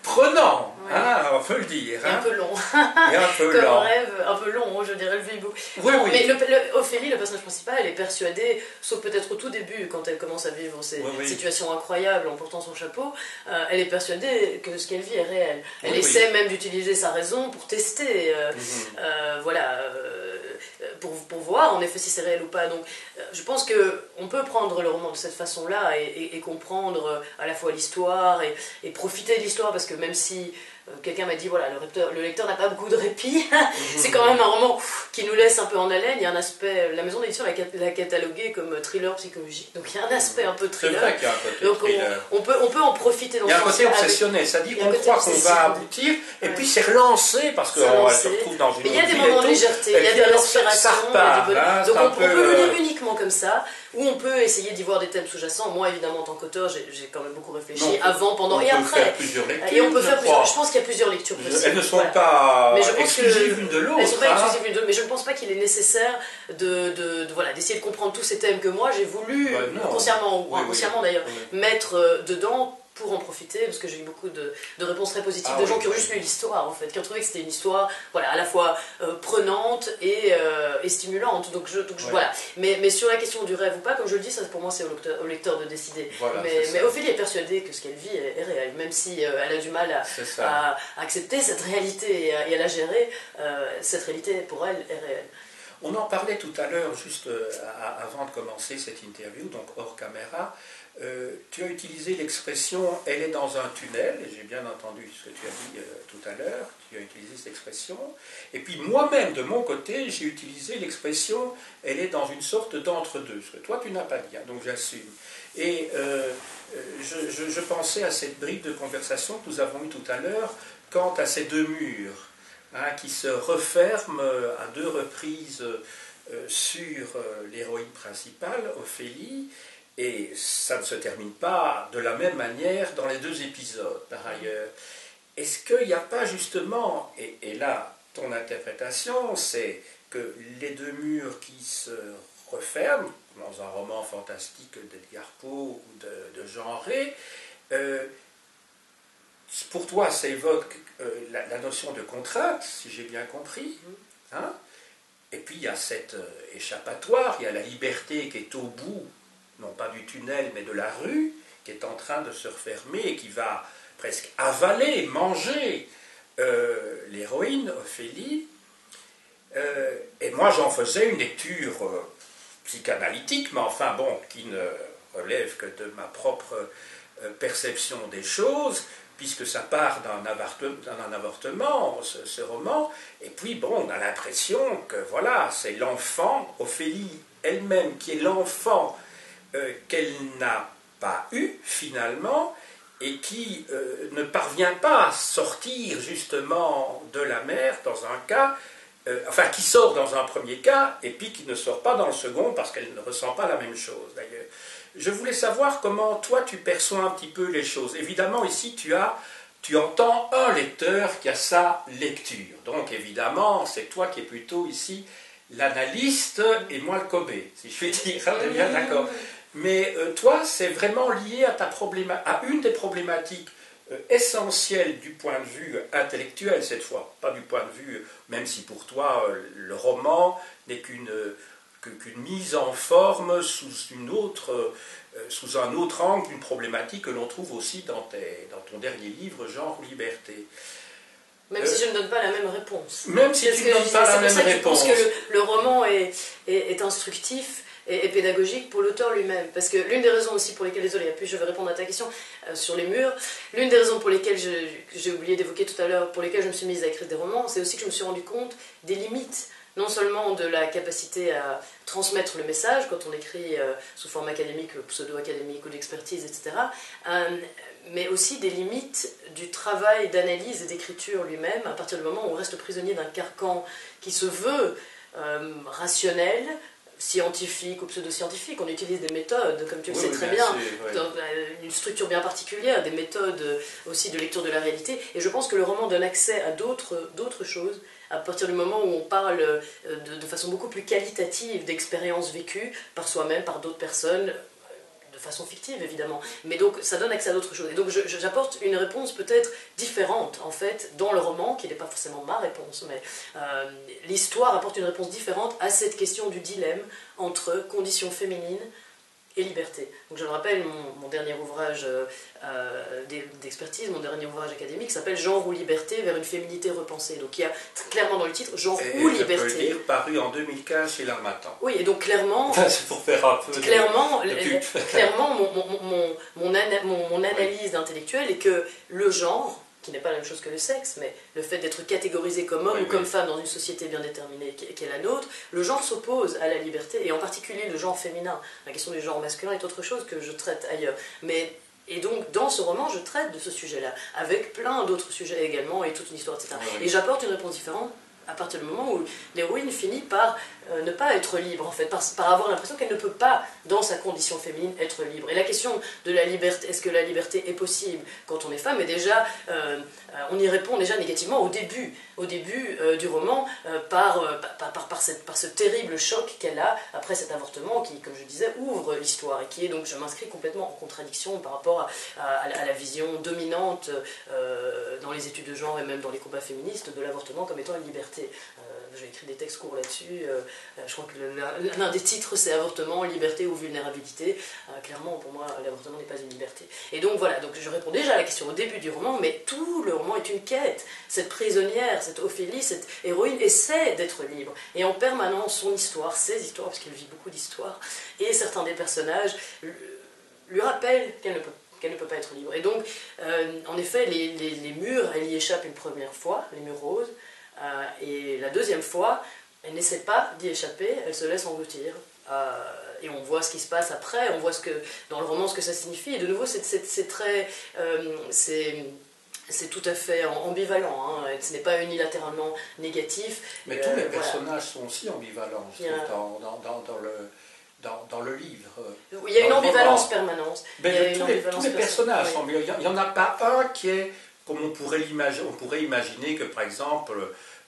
prenant, oui. Hein, on peut le dire. Et hein. un peu long. Et un peu Comme long. un rêve un peu long, je dirais, le vieillot. Oui, oui. Mais Ophélie, le personnage principal, elle est persuadée, sauf peut-être au tout début, quand elle commence à vivre ces situations incroyables en portant son chapeau, elle est persuadée que ce qu'elle vit est réel. Elle essaie même d'utiliser sa raison pour tester, pour voir en effet si c'est réel ou pas. Donc je pense qu'on peut prendre le roman de cette façon-là et comprendre à la fois l'histoire et profiter de l'histoire, parce que même si quelqu'un m'a dit, voilà, le lecteur n'a pas beaucoup de répit. C'est quand même un roman qui nous laisse un peu en haleine. Il y a un aspect, la maison d'édition l'a catalogué comme thriller psychologique. Donc il y a un aspect un peu thriller. C'est vrai qu'il y a un côté donc thriller. On peut en profiter dans il y a un ce côté sens obsessionnel, c'est-à-dire qu'on croit qu'on va aboutir, et puis c'est relancé, parce qu'on se retrouve dans une mais il y a des moments de légèreté, il y a des respirations, il y a du bonheur. Donc on peut le lire uniquement comme ça, ou on peut essayer d'y voir des thèmes sous-jacents. Moi, évidemment, en tant qu'auteur, j'ai quand même beaucoup réfléchi avant, pendant et après. Faire plusieurs lectures, et on peut faire plusieurs. Je pense qu'il y a plusieurs lectures possibles. Elles ne sont pas exclusives l'une de l'autre. Elles ne sont pas exclusives l'une de l'autre, mais je ne pense pas qu'il est nécessaire d'essayer de comprendre tous ces thèmes que moi j'ai voulu, consciemment ou inconsciemment d'ailleurs, mettre dedans pour en profiter, parce que j'ai eu beaucoup de réponses très positives de gens qui ont juste lu l'histoire, en fait, qui ont trouvé que c'était une histoire, voilà, à la fois prenante et stimulante. Donc voilà. Mais sur la question du rêve ou pas, comme je le dis, ça pour moi c'est au lecteur de décider. Voilà, mais Ophélie est persuadée que ce qu'elle vit est réel, même si elle a du mal à accepter cette réalité et à la gérer. Cette réalité pour elle est réelle. On en parlait tout à l'heure, juste avant de commencer cette interview, donc hors caméra. Tu as utilisé l'expression « elle est dans un tunnel », et j'ai bien entendu ce que tu as dit tout à l'heure, tu as utilisé cette expression. Et puis moi-même, de mon côté, j'ai utilisé l'expression « elle est dans une sorte d'entre-deux », ce que toi tu n'as pas dit, hein, donc j'assume. Et je pensais à cette brique de conversation que nous avons eue tout à l'heure quant à ces deux murs, hein, qui se referment à deux reprises sur l'héroïne principale, Ophélie. Et ça ne se termine pas de la même manière dans les deux épisodes, par ailleurs. Est-ce qu'il n'y a pas justement, et là, ton interprétation, c'est que les deux murs qui se referment, dans un roman fantastique d'Edgar Poe ou de Jean Rey, pour toi, ça évoque la notion de contrainte, si j'ai bien compris, hein? Et puis il y a cet échappatoire, il y a la liberté qui est au bout, non pas du tunnel, mais de la rue, qui est en train de se refermer et qui va presque avaler, manger l'héroïne, Ophélie. Et moi, j'en faisais une lecture psychanalytique, mais enfin, bon, qui ne relève que de ma propre perception des choses, puisque ça part d'un avortement, ce roman, et puis, bon, on a l'impression que, voilà, c'est l'enfant, Ophélie elle-même, qui est l'enfant qu'elle n'a pas eu finalement et qui ne parvient pas à sortir justement de la mer dans un cas, enfin qui sort dans un premier cas et puis qui ne sort pas dans le second parce qu'elle ne ressent pas la même chose d'ailleurs. Je voulais savoir comment toi tu perçois un petit peu les choses. Évidemment ici tu entends un lecteur qui a sa lecture, donc évidemment c'est toi qui es plutôt ici l'analyste et moi le Kobe, si je puis dire, on est bien d'accord. Mais toi, c'est vraiment lié à une des problématiques essentielles du point de vue intellectuel cette fois, pas du point de vue, même si pour toi le roman n'est qu'une mise en forme sous un autre angle d'une problématique que l'on trouve aussi dans ton dernier livre, Genre ou Liberté. Même si je ne donne pas la même réponse. Même si tu ne donnes pas la même réponse. Je pense que le roman est instructif et pédagogique pour l'auteur lui-même. Parce que l'une des raisons aussi pour lesquelles, désolé, puis je vais répondre à ta question sur les murs, l'une des raisons pour lesquelles j'ai oublié d'évoquer tout à l'heure, pour lesquelles je me suis mise à écrire des romans, c'est aussi que je me suis rendu compte des limites, non seulement de la capacité à transmettre le message quand on écrit sous forme académique, pseudo-académique ou d'expertise, etc., mais aussi des limites du travail d'analyse et d'écriture lui-même, à partir du moment où on reste prisonnier d'un carcan qui se veut rationnel, scientifique ou pseudo-scientifique. On utilise des méthodes, comme tu le sais très bien, dans une structure bien particulière, des méthodes aussi de lecture de la réalité. Et je pense que le roman donne accès à d'autres choses, à partir du moment où on parle de façon beaucoup plus qualitative d'expériences vécues par soi-même, par d'autres personnes, de façon fictive évidemment, mais donc ça donne accès à d'autres choses. Et donc j'apporte une réponse peut-être différente en fait dans le roman, qui n'est pas forcément ma réponse, mais l'histoire apporte une réponse différente à cette question du dilemme entre condition féminine et liberté. Donc je le rappelle, mon dernier ouvrage d'expertise, mon dernier ouvrage académique s'appelle Genre ou liberté vers une féminité repensée. Donc il y a clairement dans le titre Genre ou liberté. Je peux le dire, paru en 2015 chez l'Harmattan. Oui, et donc clairement, c'est pour faire un peu clairement mon analyse intellectuelle est que le genre qui n'est pas la même chose que le sexe, mais le fait d'être catégorisé comme homme ou comme femme dans une société bien déterminée qui est la nôtre, le genre s'oppose à la liberté, et en particulier le genre féminin. La question du genre masculin est autre chose que je traite ailleurs. Et donc, dans ce roman, je traite de ce sujet-là, avec plein d'autres sujets également, et toute une histoire, etc. Et j'apporte une réponse différente à partir du moment où l'héroïne finit par ne pas être libre, en fait, par avoir l'impression qu'elle ne peut pas, dans sa condition féminine, être libre. Et la question de la liberté, est-ce que la liberté est possible quand on est femme, est déjà, on y répond déjà négativement au début du roman, par ce terrible choc qu'elle a après cet avortement qui, comme je disais, ouvre l'histoire, et qui est donc, je m'inscris complètement en contradiction par rapport à la vision dominante dans les études de genre et même dans les combats féministes de l'avortement comme étant une liberté. J'ai écrit des textes courts là-dessus. Je crois que l'un des titres, c'est avortement, liberté ou vulnérabilité. Clairement, pour moi, l'avortement n'est pas une liberté. Et donc voilà, donc je réponds déjà à la question au début du roman, mais tout le roman est une quête. Cette prisonnière, cette Ophélie, cette héroïne essaie d'être libre. Et en permanence, son histoire, ses histoires, parce qu'elle vit beaucoup d'histoires, et certains des personnages lui rappellent qu'elle ne peut pas être libre. Et donc, en effet, les murs, elle y échappe une première fois, les murs roses, et la deuxième fois, elle n'essaie pas d'y échapper, elle se laisse engloutir. Et on voit ce qui se passe après, on voit dans le roman ce que ça signifie. Et de nouveau, c'est très... c'est tout à fait ambivalent, hein. Ce n'est pas unilatéralement négatif. Mais tous les personnages sont aussi ambivalents, je trouve, dans le livre. Il y a une ambivalence permanente. Mais tous les personnages sont ambivalents. Il n'y en a pas un qui est, comme on pourrait imaginer que, par exemple,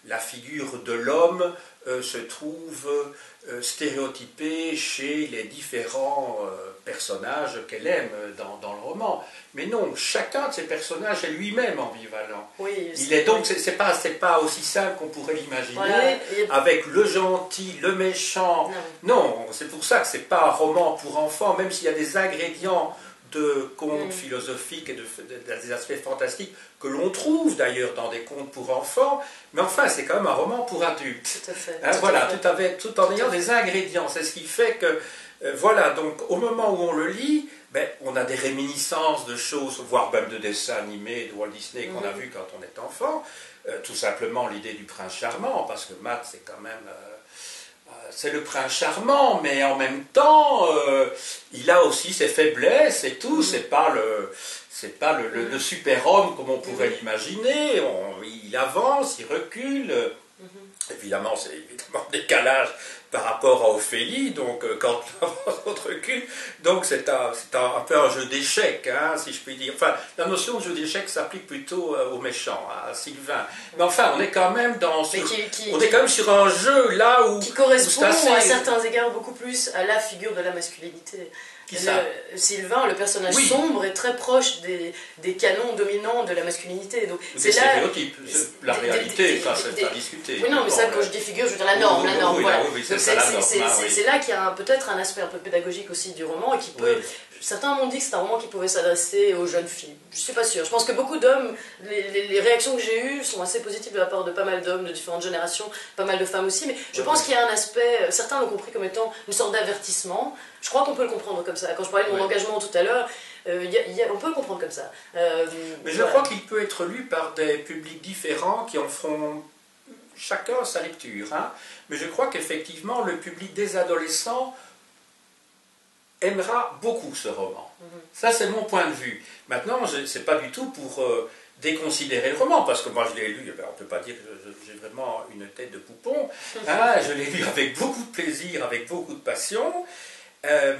la figure de l'homme se trouve stéréotypée chez les différents personnages qu'elle aime dans le roman. Mais non, chacun de ces personnages est lui-même ambivalent. Oui, c'est pas aussi simple qu'on pourrait l'imaginer, avec le gentil, le méchant. Non, c'est pour ça que c'est pas un roman pour enfants, même s'il y a des ingrédients de contes philosophiques et des aspects fantastiques que l'on trouve d'ailleurs dans des contes pour enfants, mais enfin c'est quand même un roman pour adultes. Tout à fait. Tout en ayant des ingrédients. C'est ce qui fait que, voilà, donc au moment où on le lit, on a des réminiscences de choses, voire même de dessins animés de Walt Disney qu'on a vus quand on est enfant. Tout simplement l'idée du prince charmant, parce que Matt c'est quand même... c'est le prince charmant, mais en même temps, il a aussi ses faiblesses et tout. C'est pas le super-homme comme on pourrait l'imaginer. Il avance, il recule. Évidemment, c'est évidemment un décalage par rapport à Ophélie, donc quand on recule, donc c'est un peu un jeu d'échecs, hein, si je puis dire. Enfin, la notion de jeu d'échecs s'applique plutôt aux méchants, à Sylvain. Mais enfin, on est quand même sur un jeu là où... Qui correspond à certains égards beaucoup plus à la figure de la masculinité. Sylvain, le personnage sombre, est très proche des canons dominants de la masculinité. Donc, c'est stéréotypes. La réalité, c'est à discuter. Oui, non, mais ça, quand je dis figure, je veux dire la norme. C'est là qu'il y a peut-être un aspect un peu pédagogique aussi du roman, et qui peut... Certains m'ont dit que c'est un roman qui pouvait s'adresser aux jeunes filles. Je ne suis pas sûre. Je pense que beaucoup d'hommes, les réactions que j'ai eues sont assez positives de la part de pas mal d'hommes de différentes générations, pas mal de femmes aussi, mais je pense qu'il y a un aspect, certains l'ont compris comme étant une sorte d'avertissement. Je crois qu'on peut le comprendre comme ça. Quand je parlais de mon engagement tout à l'heure, on peut le comprendre comme ça. Mais je crois qu'il peut être lu par des publics différents qui en feront chacun sa lecture. Hein. Mais je crois qu'effectivement, le public des adolescents aimera beaucoup ce roman. Ça, c'est mon point de vue. Maintenant, c'est pas du tout pour déconsidérer le roman, parce que moi, je l'ai lu, on ne peut pas dire que j'ai vraiment une tête de poupon. Hein, je l'ai lu avec beaucoup de plaisir, avec beaucoup de passion,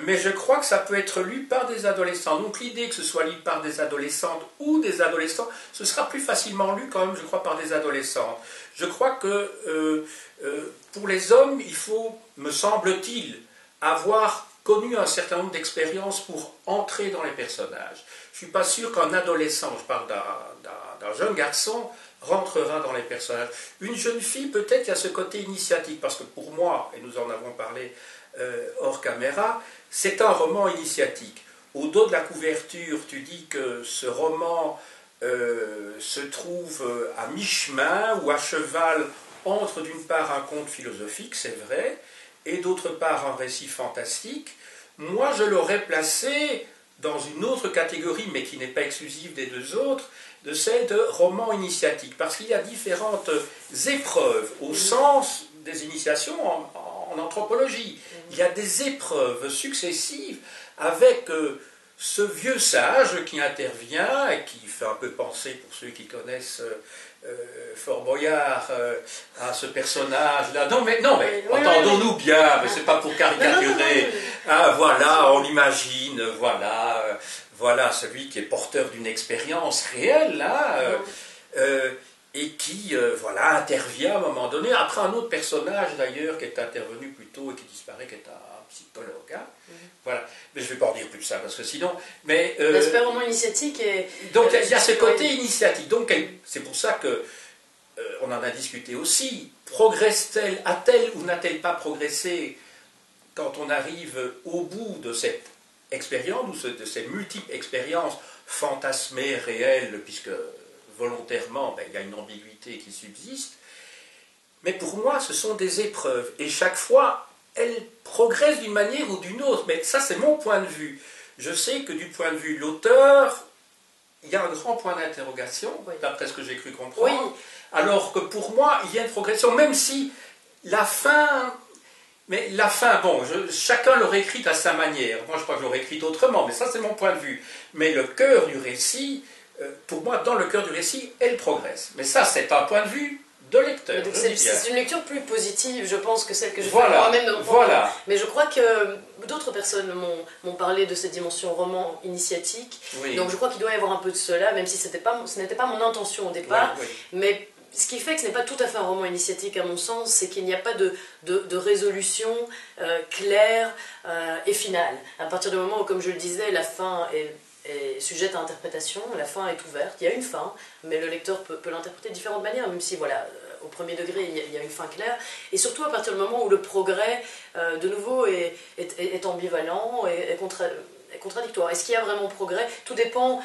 mais je crois que ça peut être lu par des adolescents. Donc l'idée que ce soit lu par des adolescentes ou des adolescents, ce sera plus facilement lu quand même, je crois, par des adolescents. Je crois que pour les hommes, il faut, me semble-t-il, avoir connu un certain nombre d'expériences pour entrer dans les personnages. Je ne suis pas sûr qu'un adolescent, je parle d'un jeune garçon, rentrera dans les personnages. Une jeune fille, peut-être, il y a ce côté initiatique, parce que pour moi, et nous en avons parlé hors caméra, c'est un roman initiatique. Au dos de la couverture, tu dis que ce roman se trouve à mi-chemin ou à cheval entre d'une part un conte philosophique, c'est vrai, et d'autre part un récit fantastique. Moi, je l'aurais placé dans une autre catégorie, mais qui n'est pas exclusive des deux autres, de celle de roman initiatique, parce qu'il y a différentes épreuves au sens des initiations en anthropologie. Il y a des épreuves successives avec ce vieux sage qui intervient et qui fait un peu penser, pour ceux qui connaissent Fort Boyard, à ce personnage-là. Non mais entendons-nous bien, mais c'est pas pour caricaturer. Ah, voilà, on imagine, voilà celui qui est porteur d'une expérience réelle, là, et qui, voilà, intervient à un moment donné, après un autre personnage d'ailleurs qui est intervenu plus tôt et qui disparaît, qui est un psychologue, hein. Voilà, mais je ne vais pas en dire plus de ça, parce que sinon... L'aspect roman initiatique est... Donc il y a ce côté initiatique, donc c'est pour ça que on en a discuté aussi, progresse-t-elle, a-t-elle ou n'a-t-elle pas progressé quand on arrive au bout de cette expérience, ou de ces multiples expériences fantasmées, réelles, puisque volontairement, il y a une ambiguïté qui subsiste. Mais pour moi, ce sont des épreuves, et chaque fois, elles progressent d'une manière ou d'une autre. Mais ça, c'est mon point de vue. Je sais que du point de vue de l'auteur, il y a un grand point d'interrogation, d'après ce que j'ai cru comprendre, alors que pour moi, il y a une progression, même si la fin... Mais la fin, bon, chacun l'aurait écrite à sa manière. Moi, je crois que je l'aurais écrite autrement, mais ça, c'est mon point de vue. Mais le cœur du récit, pour moi, dans le cœur du récit, elle progresse. Mais ça, c'est un point de vue de lecteur. C'est une lecture plus positive, je pense, que celle que je fais voilà, moi-même. Voilà. Mais je crois que d'autres personnes m'ont parlé de cette dimension roman initiatique. Oui. Donc je crois qu'il doit y avoir un peu de cela, même si ce n'était pas mon intention au départ. Oui. Mais ce qui fait que ce n'est pas tout à fait un roman initiatique, à mon sens, c'est qu'il n'y a pas de résolution claire et finale. À partir du moment où, comme je le disais, la fin est sujette à interprétation, la fin est ouverte, il y a une fin, mais le lecteur peut l'interpréter de différentes manières, même si, voilà, au premier degré, il y a une fin claire. Et surtout à partir du moment où le progrès, de nouveau, est ambivalent et contradictoire. Est-ce qu'il y a vraiment progrès? Tout dépend...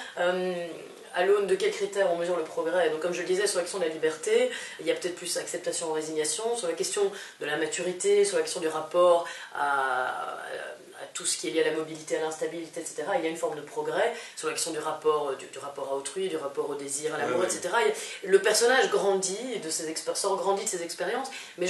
à l'aune de quels critères on mesure le progrès. Donc comme je le disais, sur la question de la liberté, il y a peut-être plus acceptation ou résignation, sur la question de la maturité, sur la question du rapport à tout ce qui est lié à la mobilité, à l'instabilité, etc. Il y a une forme de progrès, sur la question du rapport à autrui, du rapport au désir, à l'amour, etc. Le personnage grandit grandit de ses expériences, mais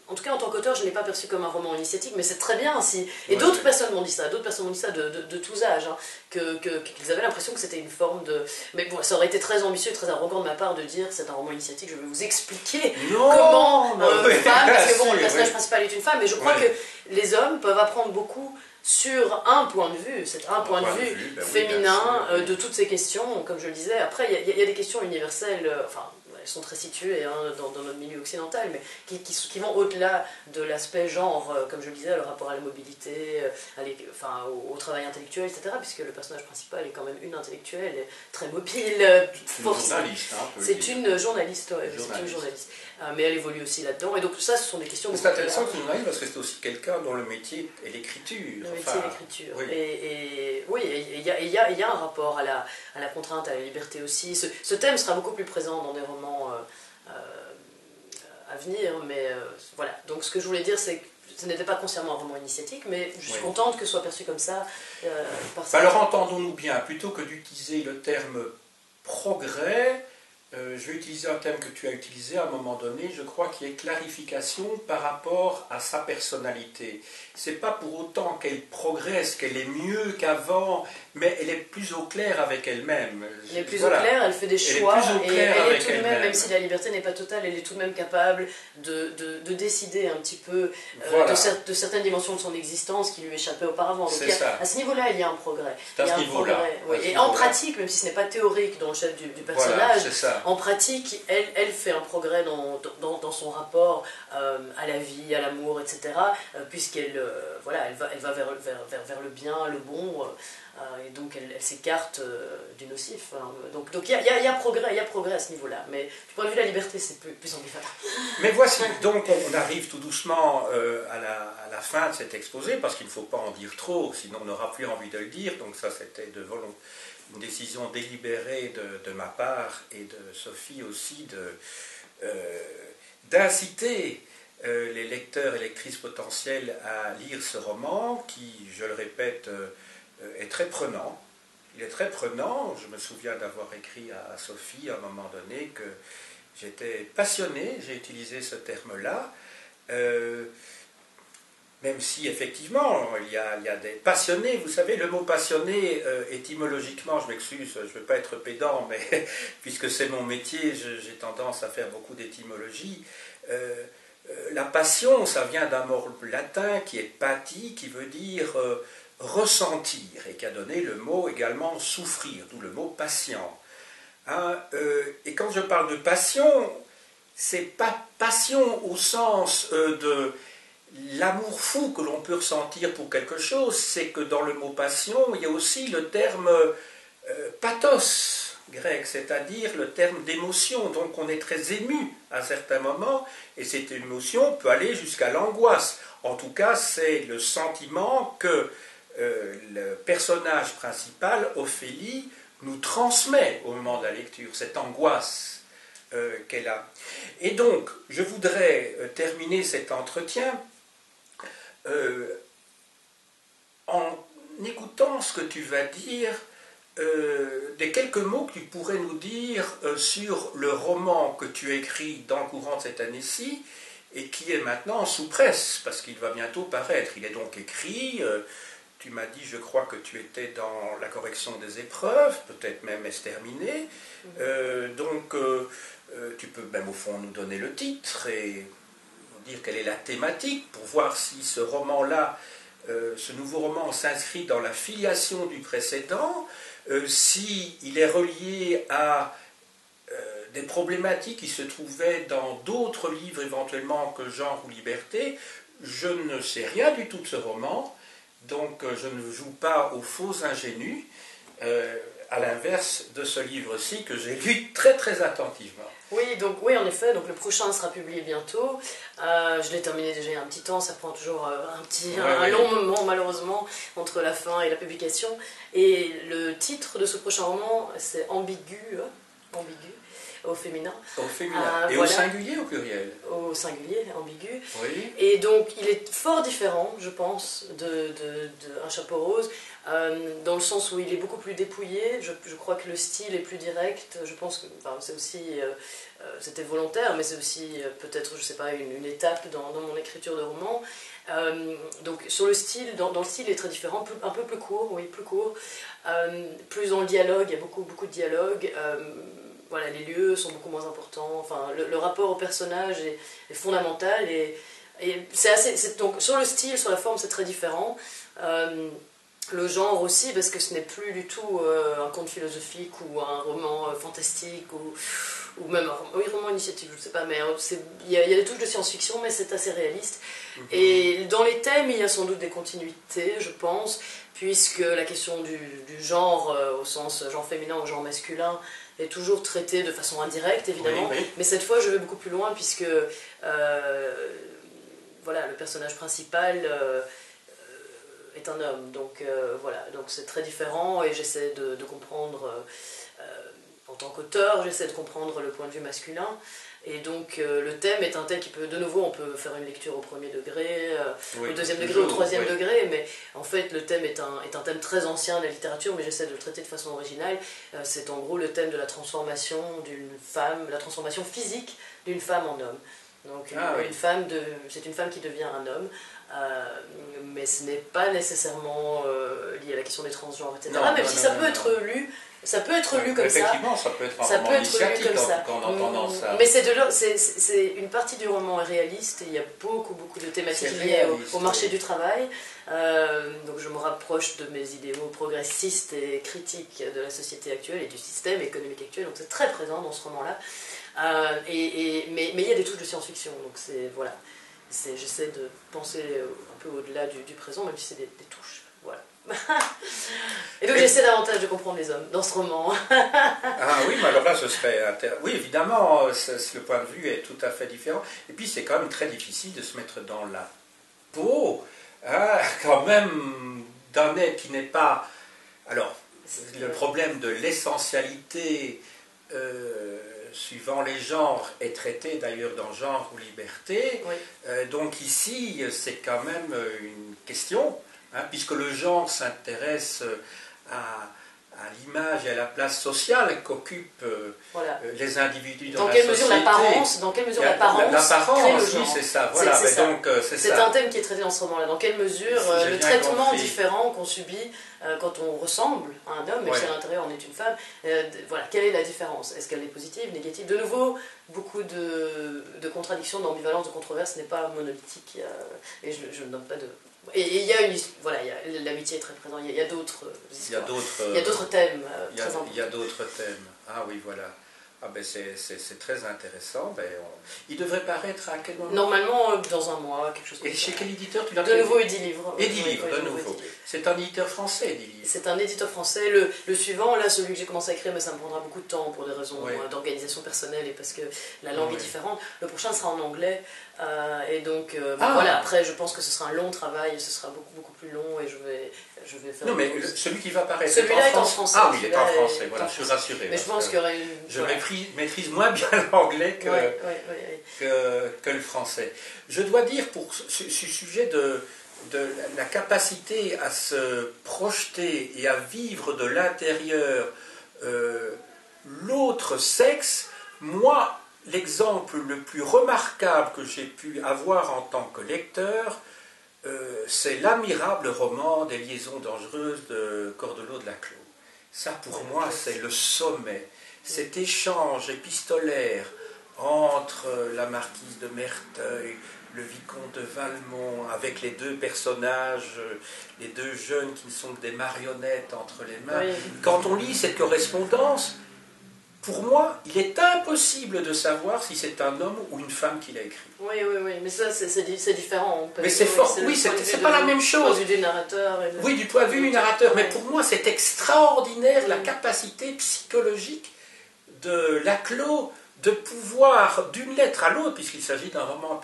en tout cas, en tant qu'auteur, je ne l'ai pas perçu comme un roman initiatique, mais c'est très bien si... Et d'autres personnes m'ont dit ça, de tous âges, hein, qu'ils avaient l'impression que c'était une forme de... Mais bon, ça aurait été très ambitieux et très arrogant de ma part de dire c'est un roman initiatique, je vais vous expliquer comment femme, parce que bon, le personnage principal est une femme, mais je crois que les hommes peuvent apprendre beaucoup sur un point de vue, c'est un point de vue féminin de toutes ces questions, comme je le disais. Après, il y a des questions universelles, elles sont très situées dans notre milieu occidental, mais qui vont au-delà de l'aspect genre, comme je le disais, le rapport à la mobilité, au travail intellectuel, etc., puisque le personnage principal est quand même une intellectuelle, très mobile. C'est une journaliste, mais elle évolue aussi là-dedans, et donc ça, ce sont des questions... C'est intéressant que tu nous parce que c'est aussi quelqu'un dont le métier est l'écriture. Le métier est l'écriture. Oui. Et il y a un rapport à la contrainte, à la liberté aussi. Ce thème sera beaucoup plus présent dans des romans à venir, mais voilà. Donc ce que je voulais dire, c'est que ce n'était pas consciemment un roman initiatique, mais je suis contente que ce soit perçu comme ça. Alors entendons-nous bien, plutôt que d'utiliser le terme progrès, je vais utiliser un terme que tu as utilisé à un moment donné, je crois qu'il y a clarification par rapport à sa personnalité. C'est pas pour autant qu'elle progresse, qu'elle est mieux qu'avant, mais elle est plus au clair avec elle-même. Elle est plus au clair, elle fait des choix, et elle est tout de même si la liberté n'est pas totale, elle est tout de même capable de décider un petit peu de certaines dimensions de son existence qui lui échappaient auparavant. Donc à ce niveau-là, il y a un progrès. Et en pratique, même si ce n'est pas théorique dans le chef du personnage, en pratique, elle fait un progrès dans son rapport à la vie, à l'amour, etc., puisqu'elle elle va vers le bien, le bon, et donc elle s'écarte du nocif. Donc il y a progrès à ce niveau-là, mais du point de vue de la liberté, c'est plus ambivalent. Mais voici, donc on arrive tout doucement à la fin de cet exposé, parce qu'il ne faut pas en dire trop, sinon on n'aura plus envie de le dire, donc ça c'était une décision délibérée de ma part et de Sophie aussi d'inciter les lecteurs et lectrices potentiels à lire ce roman qui, je le répète, est très prenant. Il est très prenant. Je me souviens d'avoir écrit à Sophie à un moment donné que j'étais passionné, j'ai utilisé ce terme-là, même si effectivement il y a des passionnés. Vous savez, le mot passionné, étymologiquement, je m'excuse, je ne veux pas être pédant, mais puisque c'est mon métier, j'ai tendance à faire beaucoup d'étymologie. La passion, ça vient d'un mot latin qui est pati, qui veut dire ressentir, et qui a donné le mot également souffrir, d'où le mot patient. Hein, et quand je parle de passion, c'est pas passion au sens de l'amour fou que l'on peut ressentir pour quelque chose, c'est que dans le mot passion, il y a aussi le terme pathos grec, c'est-à-dire le terme d'émotion. Donc on est très ému à certains moments, et cette émotion peut aller jusqu'à l'angoisse. En tout cas, c'est le sentiment que le personnage principal, Ophélie, nous transmet au moment de la lecture, cette angoisse qu'elle a. Et donc, je voudrais terminer cet entretien en écoutant ce que tu vas dire, des quelques mots que tu pourrais nous dire sur le roman que tu écris dans le courant de cette année-ci et qui est maintenant sous presse, parce qu'il va bientôt paraître. Il est donc écrit, tu m'as dit, je crois que tu étais dans la correction des épreuves, peut-être même est-ce terminé, donc tu peux même au fond nous donner le titre et nous dire quelle est la thématique pour voir si ce roman-là, ce nouveau roman s'inscrit dans la filiation du précédent, s'il est relié à des problématiques qui se trouvaient dans d'autres livres éventuellement que Genre ou Liberté. Je ne sais rien du tout de ce roman, donc je ne joue pas aux faux ingénus, à l'inverse de ce livre-ci que j'ai lu très très attentivement. Oui, donc oui, en effet, donc le prochain sera publié bientôt. Je l'ai terminé déjà il y a un petit temps, ça prend toujours un long moment malheureusement entre la fin et la publication. Et le titre de ce prochain roman, c'est ambigu, au féminin. Au féminin. Et voilà. Au singulier ou au pluriel? Au singulier, ambigu. Oui. Et donc il est fort différent, je pense, de Un chapeau rose, dans le sens où il est beaucoup plus dépouillé. Je crois que le style est plus direct. Je pense que c'est aussi, c'était volontaire, mais c'est aussi peut-être, je sais pas, une étape dans mon écriture de roman. Donc sur le style, dans le style il est très différent, un peu plus court, oui, plus court, plus dans le dialogue, il y a beaucoup de dialogue. Voilà, les lieux sont beaucoup moins importants. Enfin, le rapport au personnage est fondamental et c'est assez. Donc sur le style, sur la forme, c'est très différent. Le genre aussi, parce que ce n'est plus du tout un conte philosophique ou un roman fantastique ou même un roman initiatique, je ne sais pas, mais il y a des touches de science-fiction, mais c'est assez réaliste. Et dans les thèmes, il y a sans doute des continuités, je pense, puisque la question du genre, au sens genre féminin ou genre masculin, est toujours traitée de façon indirecte, évidemment. Oui. Mais cette fois, je vais beaucoup plus loin, puisque voilà, le personnage principal est un homme. Donc voilà, donc c'est très différent, et j'essaie de comprendre, en tant qu'auteur, j'essaie de comprendre le point de vue masculin. Et donc le thème est un thème qui peut, de nouveau, on peut faire une lecture au premier degré, au deuxième degré, au troisième degré, mais en fait le thème est un thème très ancien de la littérature, mais j'essaie de le traiter de façon originale. C'est en gros le thème de la transformation d'une femme, la transformation physique d'une femme en homme. Donc c'est une femme qui devient un homme, mais ce n'est pas nécessairement lié à la question des transgenres, etc. Même si ça peut être lu. Ça peut être lu comme ça. Effectivement, ça peut être un roman initiatique quand on entend ça. Mais c'est une partie du roman est réaliste, et il y a beaucoup de thématiques liées au marché du travail. Donc je me rapproche de mes idéaux progressistes et critiques de la société actuelle et du système économique actuel, donc c'est très présent dans ce roman-là. Mais il y a des touches de science-fiction, donc voilà. J'essaie de penser un peu au-delà du présent, même si c'est des touches. Voilà. Et donc j'essaie davantage de comprendre les hommes dans ce roman. Ah oui, mais alors là ce serait oui, évidemment, le point de vue est tout à fait différent. Et puis c'est quand même très difficile de se mettre dans la peau, hein, quand même, d'un être qui n'est pas. Alors, le problème de l'essentialité suivant les genres est traité d'ailleurs dans Genre ou Liberté. Oui. Donc ici, c'est quand même une question. hein, puisque le genre s'intéresse à l'image et à la place sociale qu'occupent voilà. Les individus dans dans la quelle société. Dans quelle mesure l'apparence crée le genre. Oui, c'est ça. Voilà, c'est ça. donc c'est C'est ça. un thème qui est traité dans ce roman-là. Dans quelle mesure le traitement différent qu'on subit quand on ressemble à un homme, mais ouais. si à l'intérieur on est une femme, voilà, quelle est la différence? Est-ce qu'elle est positive, négative? De nouveau, beaucoup de contradictions, d'ambivalence, de controverses, ce n'est pas monolithique, et je ne donne pas de... Et il y a voilà, l'amitié est très présente, il y a d'autres histoires. Il y a d'autres thèmes très importants. Il y a d'autres thèmes. Ah oui, voilà. Ah ben c'est très intéressant. Ben il devrait paraître à quel moment? Normalement, dans un mois, quelque chose comme ça. Et chez quel éditeur tu l'as De nouveau, Edilivre. Edilivre, de nouveau. C'est un éditeur français, Edilivre. C'est un éditeur français. Le suivant, là, celui que j'ai commencé à écrire, mais ça me prendra beaucoup de temps pour des raisons d'organisation personnelle et parce que la langue est différente. Le prochain sera en anglais. Et donc, voilà, après, je pense que ce sera un long travail, ce sera beaucoup plus long et je vais faire... Non, mais celui qui va paraître, celui-là est en français. Ah oui, il est en français, voilà, je suis rassuré. Mais je pense qu'il y aurait une... Je maîtrise moins bien l'anglais que le français. Je dois dire, pour ce sujet de la capacité à se projeter et à vivre de l'intérieur l'autre sexe, moi, l'exemple le plus remarquable que j'ai pu avoir en tant que lecteur, c'est l'admirable roman des liaisons dangereuses de Cordelot de Laclos. Ça, pour moi, c'est le sommet. Cet échange épistolaire entre la marquise de Merteuil, le vicomte de Valmont, avec les deux personnages, les deux jeunes qui ne sont que des marionnettes entre les mains. Oui. Quand on lit cette correspondance, pour moi, il est impossible de savoir si c'est un homme ou une femme qui l'a écrit. Oui, mais ça, c'est différent. Mais c'est fort, oui, c'est pas la même chose. Du point de vue du narrateur. Oui, du point de vue du narrateur. Mais pour moi, c'est extraordinaire la capacité psychologique de Laclos de pouvoir, d'une lettre à l'autre, puisqu'il s'agit d'un roman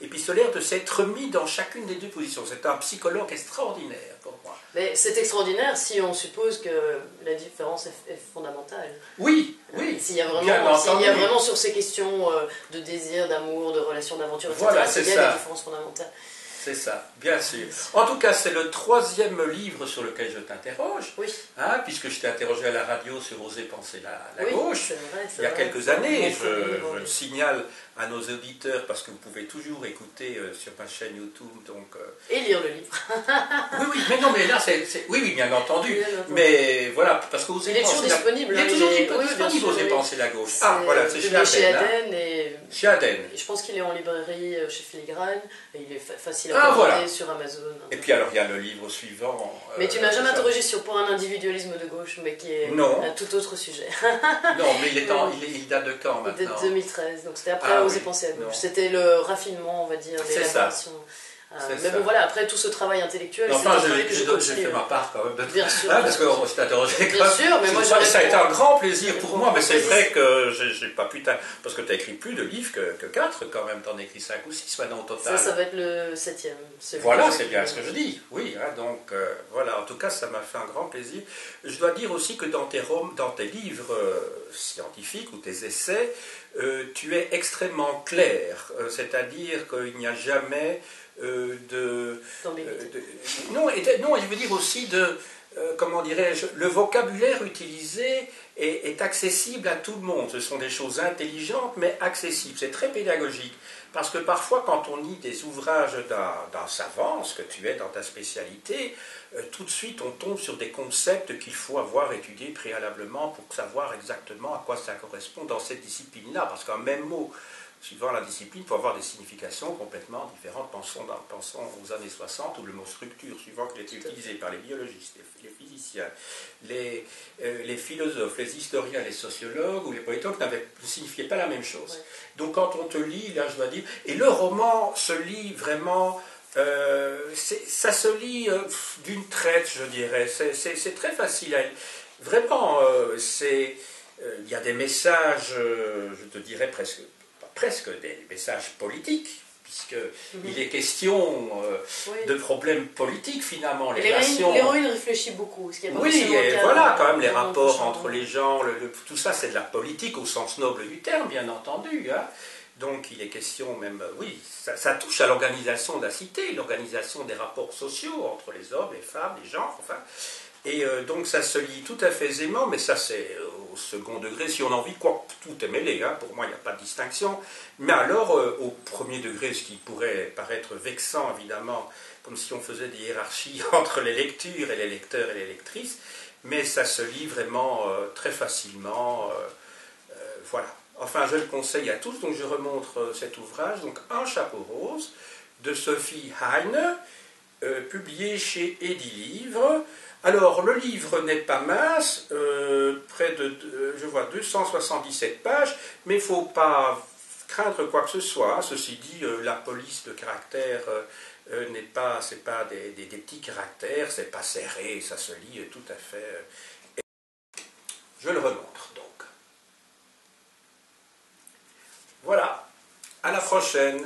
épistolaire, de s'être mis dans chacune des deux positions. C'est un psychologue extraordinaire pour moi. Mais c'est extraordinaire si on suppose que la différence est fondamentale. Oui. S'il y a vraiment sur ces questions de désir, d'amour, de relation, d'aventure, etc., voilà, il y a des différences fondamentales. C'est ça, bien sûr. En tout cas, c'est le troisième livre sur lequel je t'interroge, puisque je t'ai interrogé à la radio sur Oser penser la gauche, il y a quelques années. Je le signale à nos auditeurs, parce que vous pouvez toujours écouter sur ma chaîne YouTube. Et lire le livre. oui, mais non, mais là, oui, bien entendu. Mais voilà, parce que il est toujours disponible. Il est toujours disponible, Oser penser la gauche. Ah, voilà, c'est chez Aden. Chez Aden. Je pense qu'il est en librairie chez Filigrane, et il est facile à commander sur Amazon. Et puis alors, il y a le livre suivant. Mais tu m'as jamais interrogé pour un individualisme de gauche, mais qui est un tout autre sujet. Non, mais il date de quand maintenant? Il date de 2013, donc c'était après Oser penser à gauche. C'était le raffinement, on va dire, l'élaboration. Mais bon, voilà, après tout ce travail intellectuel, enfin, j'ai fait ma part quand même. Bien sûr. Parce qu'on s'est interrogé. Bien sûr, mais moi ça a été un grand plaisir pour moi, mais c'est vrai que j'ai pas pu. Parce que tu as écrit plus de livres que 4 quand même, tu en as écrit 5 ou 6 maintenant au total. Ça va être le 7e. Voilà, c'est bien ce que je dis. Oui, donc voilà, en tout cas, ça m'a fait un grand plaisir. Je dois dire aussi que dans tes livres scientifiques ou tes essais, tu es extrêmement clair, c'est-à-dire qu'il n'y a jamais non, je veux dire aussi comment dirais-je, le vocabulaire utilisé est accessible à tout le monde. Ce sont des choses intelligentes mais accessibles. C'est très pédagogique. Parce que parfois, quand on lit des ouvrages d'un savant, ce que tu es dans ta spécialité, tout de suite on tombe sur des concepts qu'il faut avoir étudiés préalablement pour savoir exactement à quoi ça correspond dans cette discipline-là. Parce qu'un même mot, suivant la discipline, peut avoir des significations complètement différentes. Pensons aux années 60 où le mot structure, suivant qu'il était utilisé par les biologistes, les physiciens, les philosophes, les historiens, les sociologues ou les politologues ne signifiaient pas la même chose. Ouais. Donc quand on te lit, là je dois dire, et le roman se lit vraiment, ça se lit d'une traite, je dirais, c'est très facile. Vraiment, il y a des messages, je te dirais presque des messages politiques, puisqu'il est question de problèmes politiques finalement. L'héroïne réfléchit beaucoup. Et voilà, quand même, les rapports entre les gens, tout ça c'est de la politique au sens noble du terme, bien entendu. Donc il est question même, oui, ça touche à l'organisation de la cité, l'organisation des rapports sociaux entre les hommes, les femmes, les genres, enfin. Et donc ça se lit tout à fait aisément, mais ça c'est au second degré, si on a envie, quoi, tout est mêlé, hein, pour moi il n'y a pas de distinction. Mais alors au premier degré, ce qui pourrait paraître vexant évidemment, comme si on faisait des hiérarchies entre les lectures et les lecteurs et les lectrices, mais ça se lit vraiment très facilement, voilà. Enfin, je le conseille à tous, donc je remontre cet ouvrage, donc Un chapeau rose, de Sophie Heine, publié chez Édilivre. Alors, le livre n'est pas mince, près de, je vois, 277 pages, mais il ne faut pas craindre quoi que ce soit. Ceci dit, la police de caractère n'est pas, c'est pas des petits caractères, c'est pas serré, ça se lit tout à fait. Je le remontre donc. Voilà, à la prochaine.